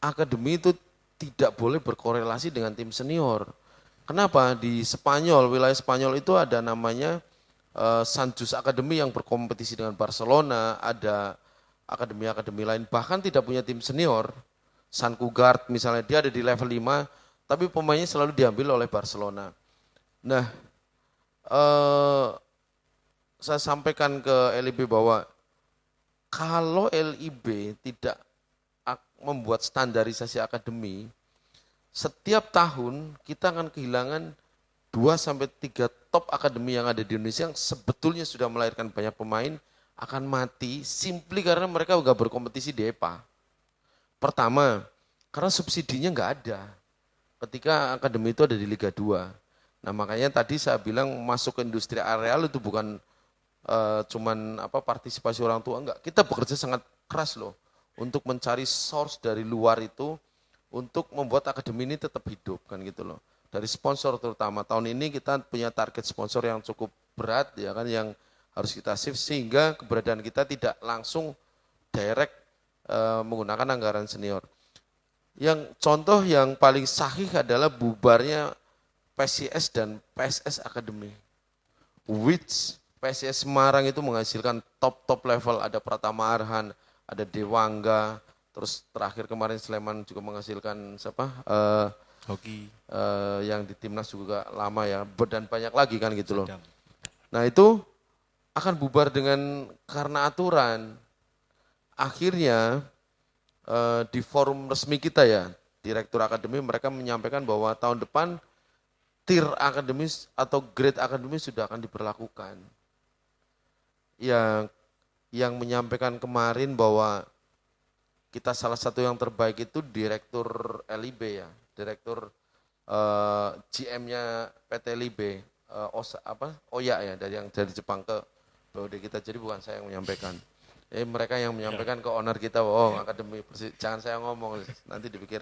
akademi itu tidak boleh berkorelasi dengan tim senior. Kenapa? Di Spanyol, wilayah Spanyol itu ada namanya San Jus Academy yang berkompetisi dengan Barcelona, ada akademi-akademi lain, bahkan tidak punya tim senior. San Cugat misalnya, dia ada di level 5, tapi pemainnya selalu diambil oleh Barcelona. Nah, saya sampaikan ke LIB bahwa kalau LIB tidak membuat standarisasi akademi, setiap tahun kita akan kehilangan 2-3 top akademi yang ada di Indonesia yang sebetulnya sudah melahirkan banyak pemain akan mati simply karena mereka nggak berkompetisi di EPA. Pertama, karena subsidinya nggak ada ketika akademi itu ada di Liga 2. Nah makanya tadi saya bilang masuk ke industri areal itu bukan cuman partisipasi orang tua, enggak. Kita bekerja sangat keras loh untuk mencari source dari luar itu untuk membuat akademi ini tetap hidup kan gitu loh. Dari sponsor terutama tahun ini kita punya target sponsor yang cukup berat ya kan, yang harus kita shift sehingga keberadaan kita tidak langsung direct menggunakan anggaran senior. Yang contoh yang paling sahih adalah bubarnya PSIS dan PSS Academy, which PSIS Semarang itu menghasilkan top level, ada Pratama Arhan, ada Dewangga, terus terakhir kemarin Sleman juga menghasilkan siapa? Hoki. Yang di timnas juga lama ya, dan banyak lagi kan gitu loh. Nah itu akan bubar karena aturan. Akhirnya di forum resmi kita ya, Direktur Akademi mereka menyampaikan bahwa tahun depan tier akademis atau grade akademis sudah akan diberlakukan. Yang menyampaikan kemarin bahwa kita salah satu yang terbaik itu Direktur LIB ya, Direktur GM-nya PT LIB, Oya ya, dari Jepang ke BOD kita, jadi bukan saya yang menyampaikan. Mereka yang menyampaikan ke owner kita, oh akademi jangan saya ngomong, nanti dipikir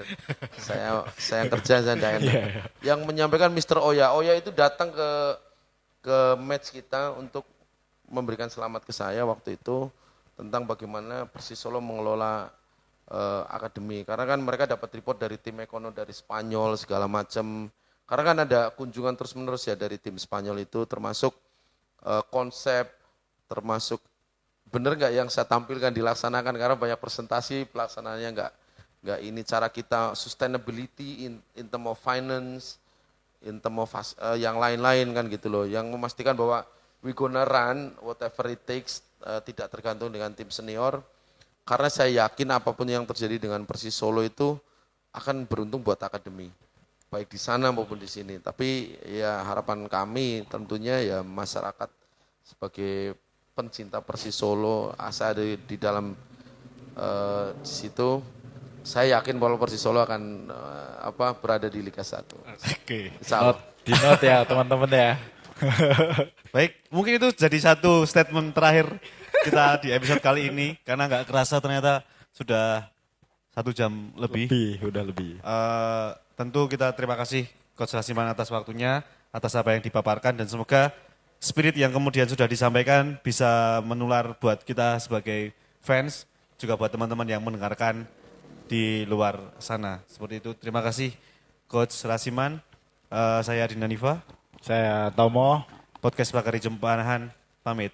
saya kerja saya tidak enak. Yang menyampaikan Mr. Oya itu datang ke match kita untuk memberikan selamat ke saya waktu itu tentang bagaimana Persis Solo mengelola akademi. Karena kan mereka dapat report dari tim ekonomi dari Spanyol segala macam. Karena kan ada kunjungan terus menerus ya dari tim Spanyol itu, termasuk konsep, termasuk bener nggak yang saya tampilkan dilaksanakan, karena banyak presentasi pelaksanaannya nggak ini cara kita sustainability in term of finance, in term of yang lain-lain kan gitu loh, yang memastikan bahwa we gonna run whatever it takes, tidak tergantung dengan tim senior, karena saya yakin apapun yang terjadi dengan Persis Solo itu akan beruntung buat akademi, baik di sana maupun di sini. Tapi ya harapan kami tentunya ya masyarakat sebagai pencinta Persis Solo, saya ada di dalam di situ, saya yakin bahwa Persis Solo akan berada di Liga 1. Oke. Di note ya teman-teman ya. Baik, mungkin itu jadi satu statement terakhir kita di episode kali ini, karena nggak kerasa ternyata sudah 1 jam lebih. Udah lebih. Tentu kita terima kasih Coach Rasiman atas waktunya, atas apa yang dipaparkan, dan semoga spirit yang kemudian sudah disampaikan bisa menular buat kita sebagai fans, juga buat teman-teman yang mendengarkan di luar sana. Seperti itu, terima kasih Coach Rasiman. Saya Dina Niva. Saya Tomo. Podcast Bakari Jempanahan, pamit.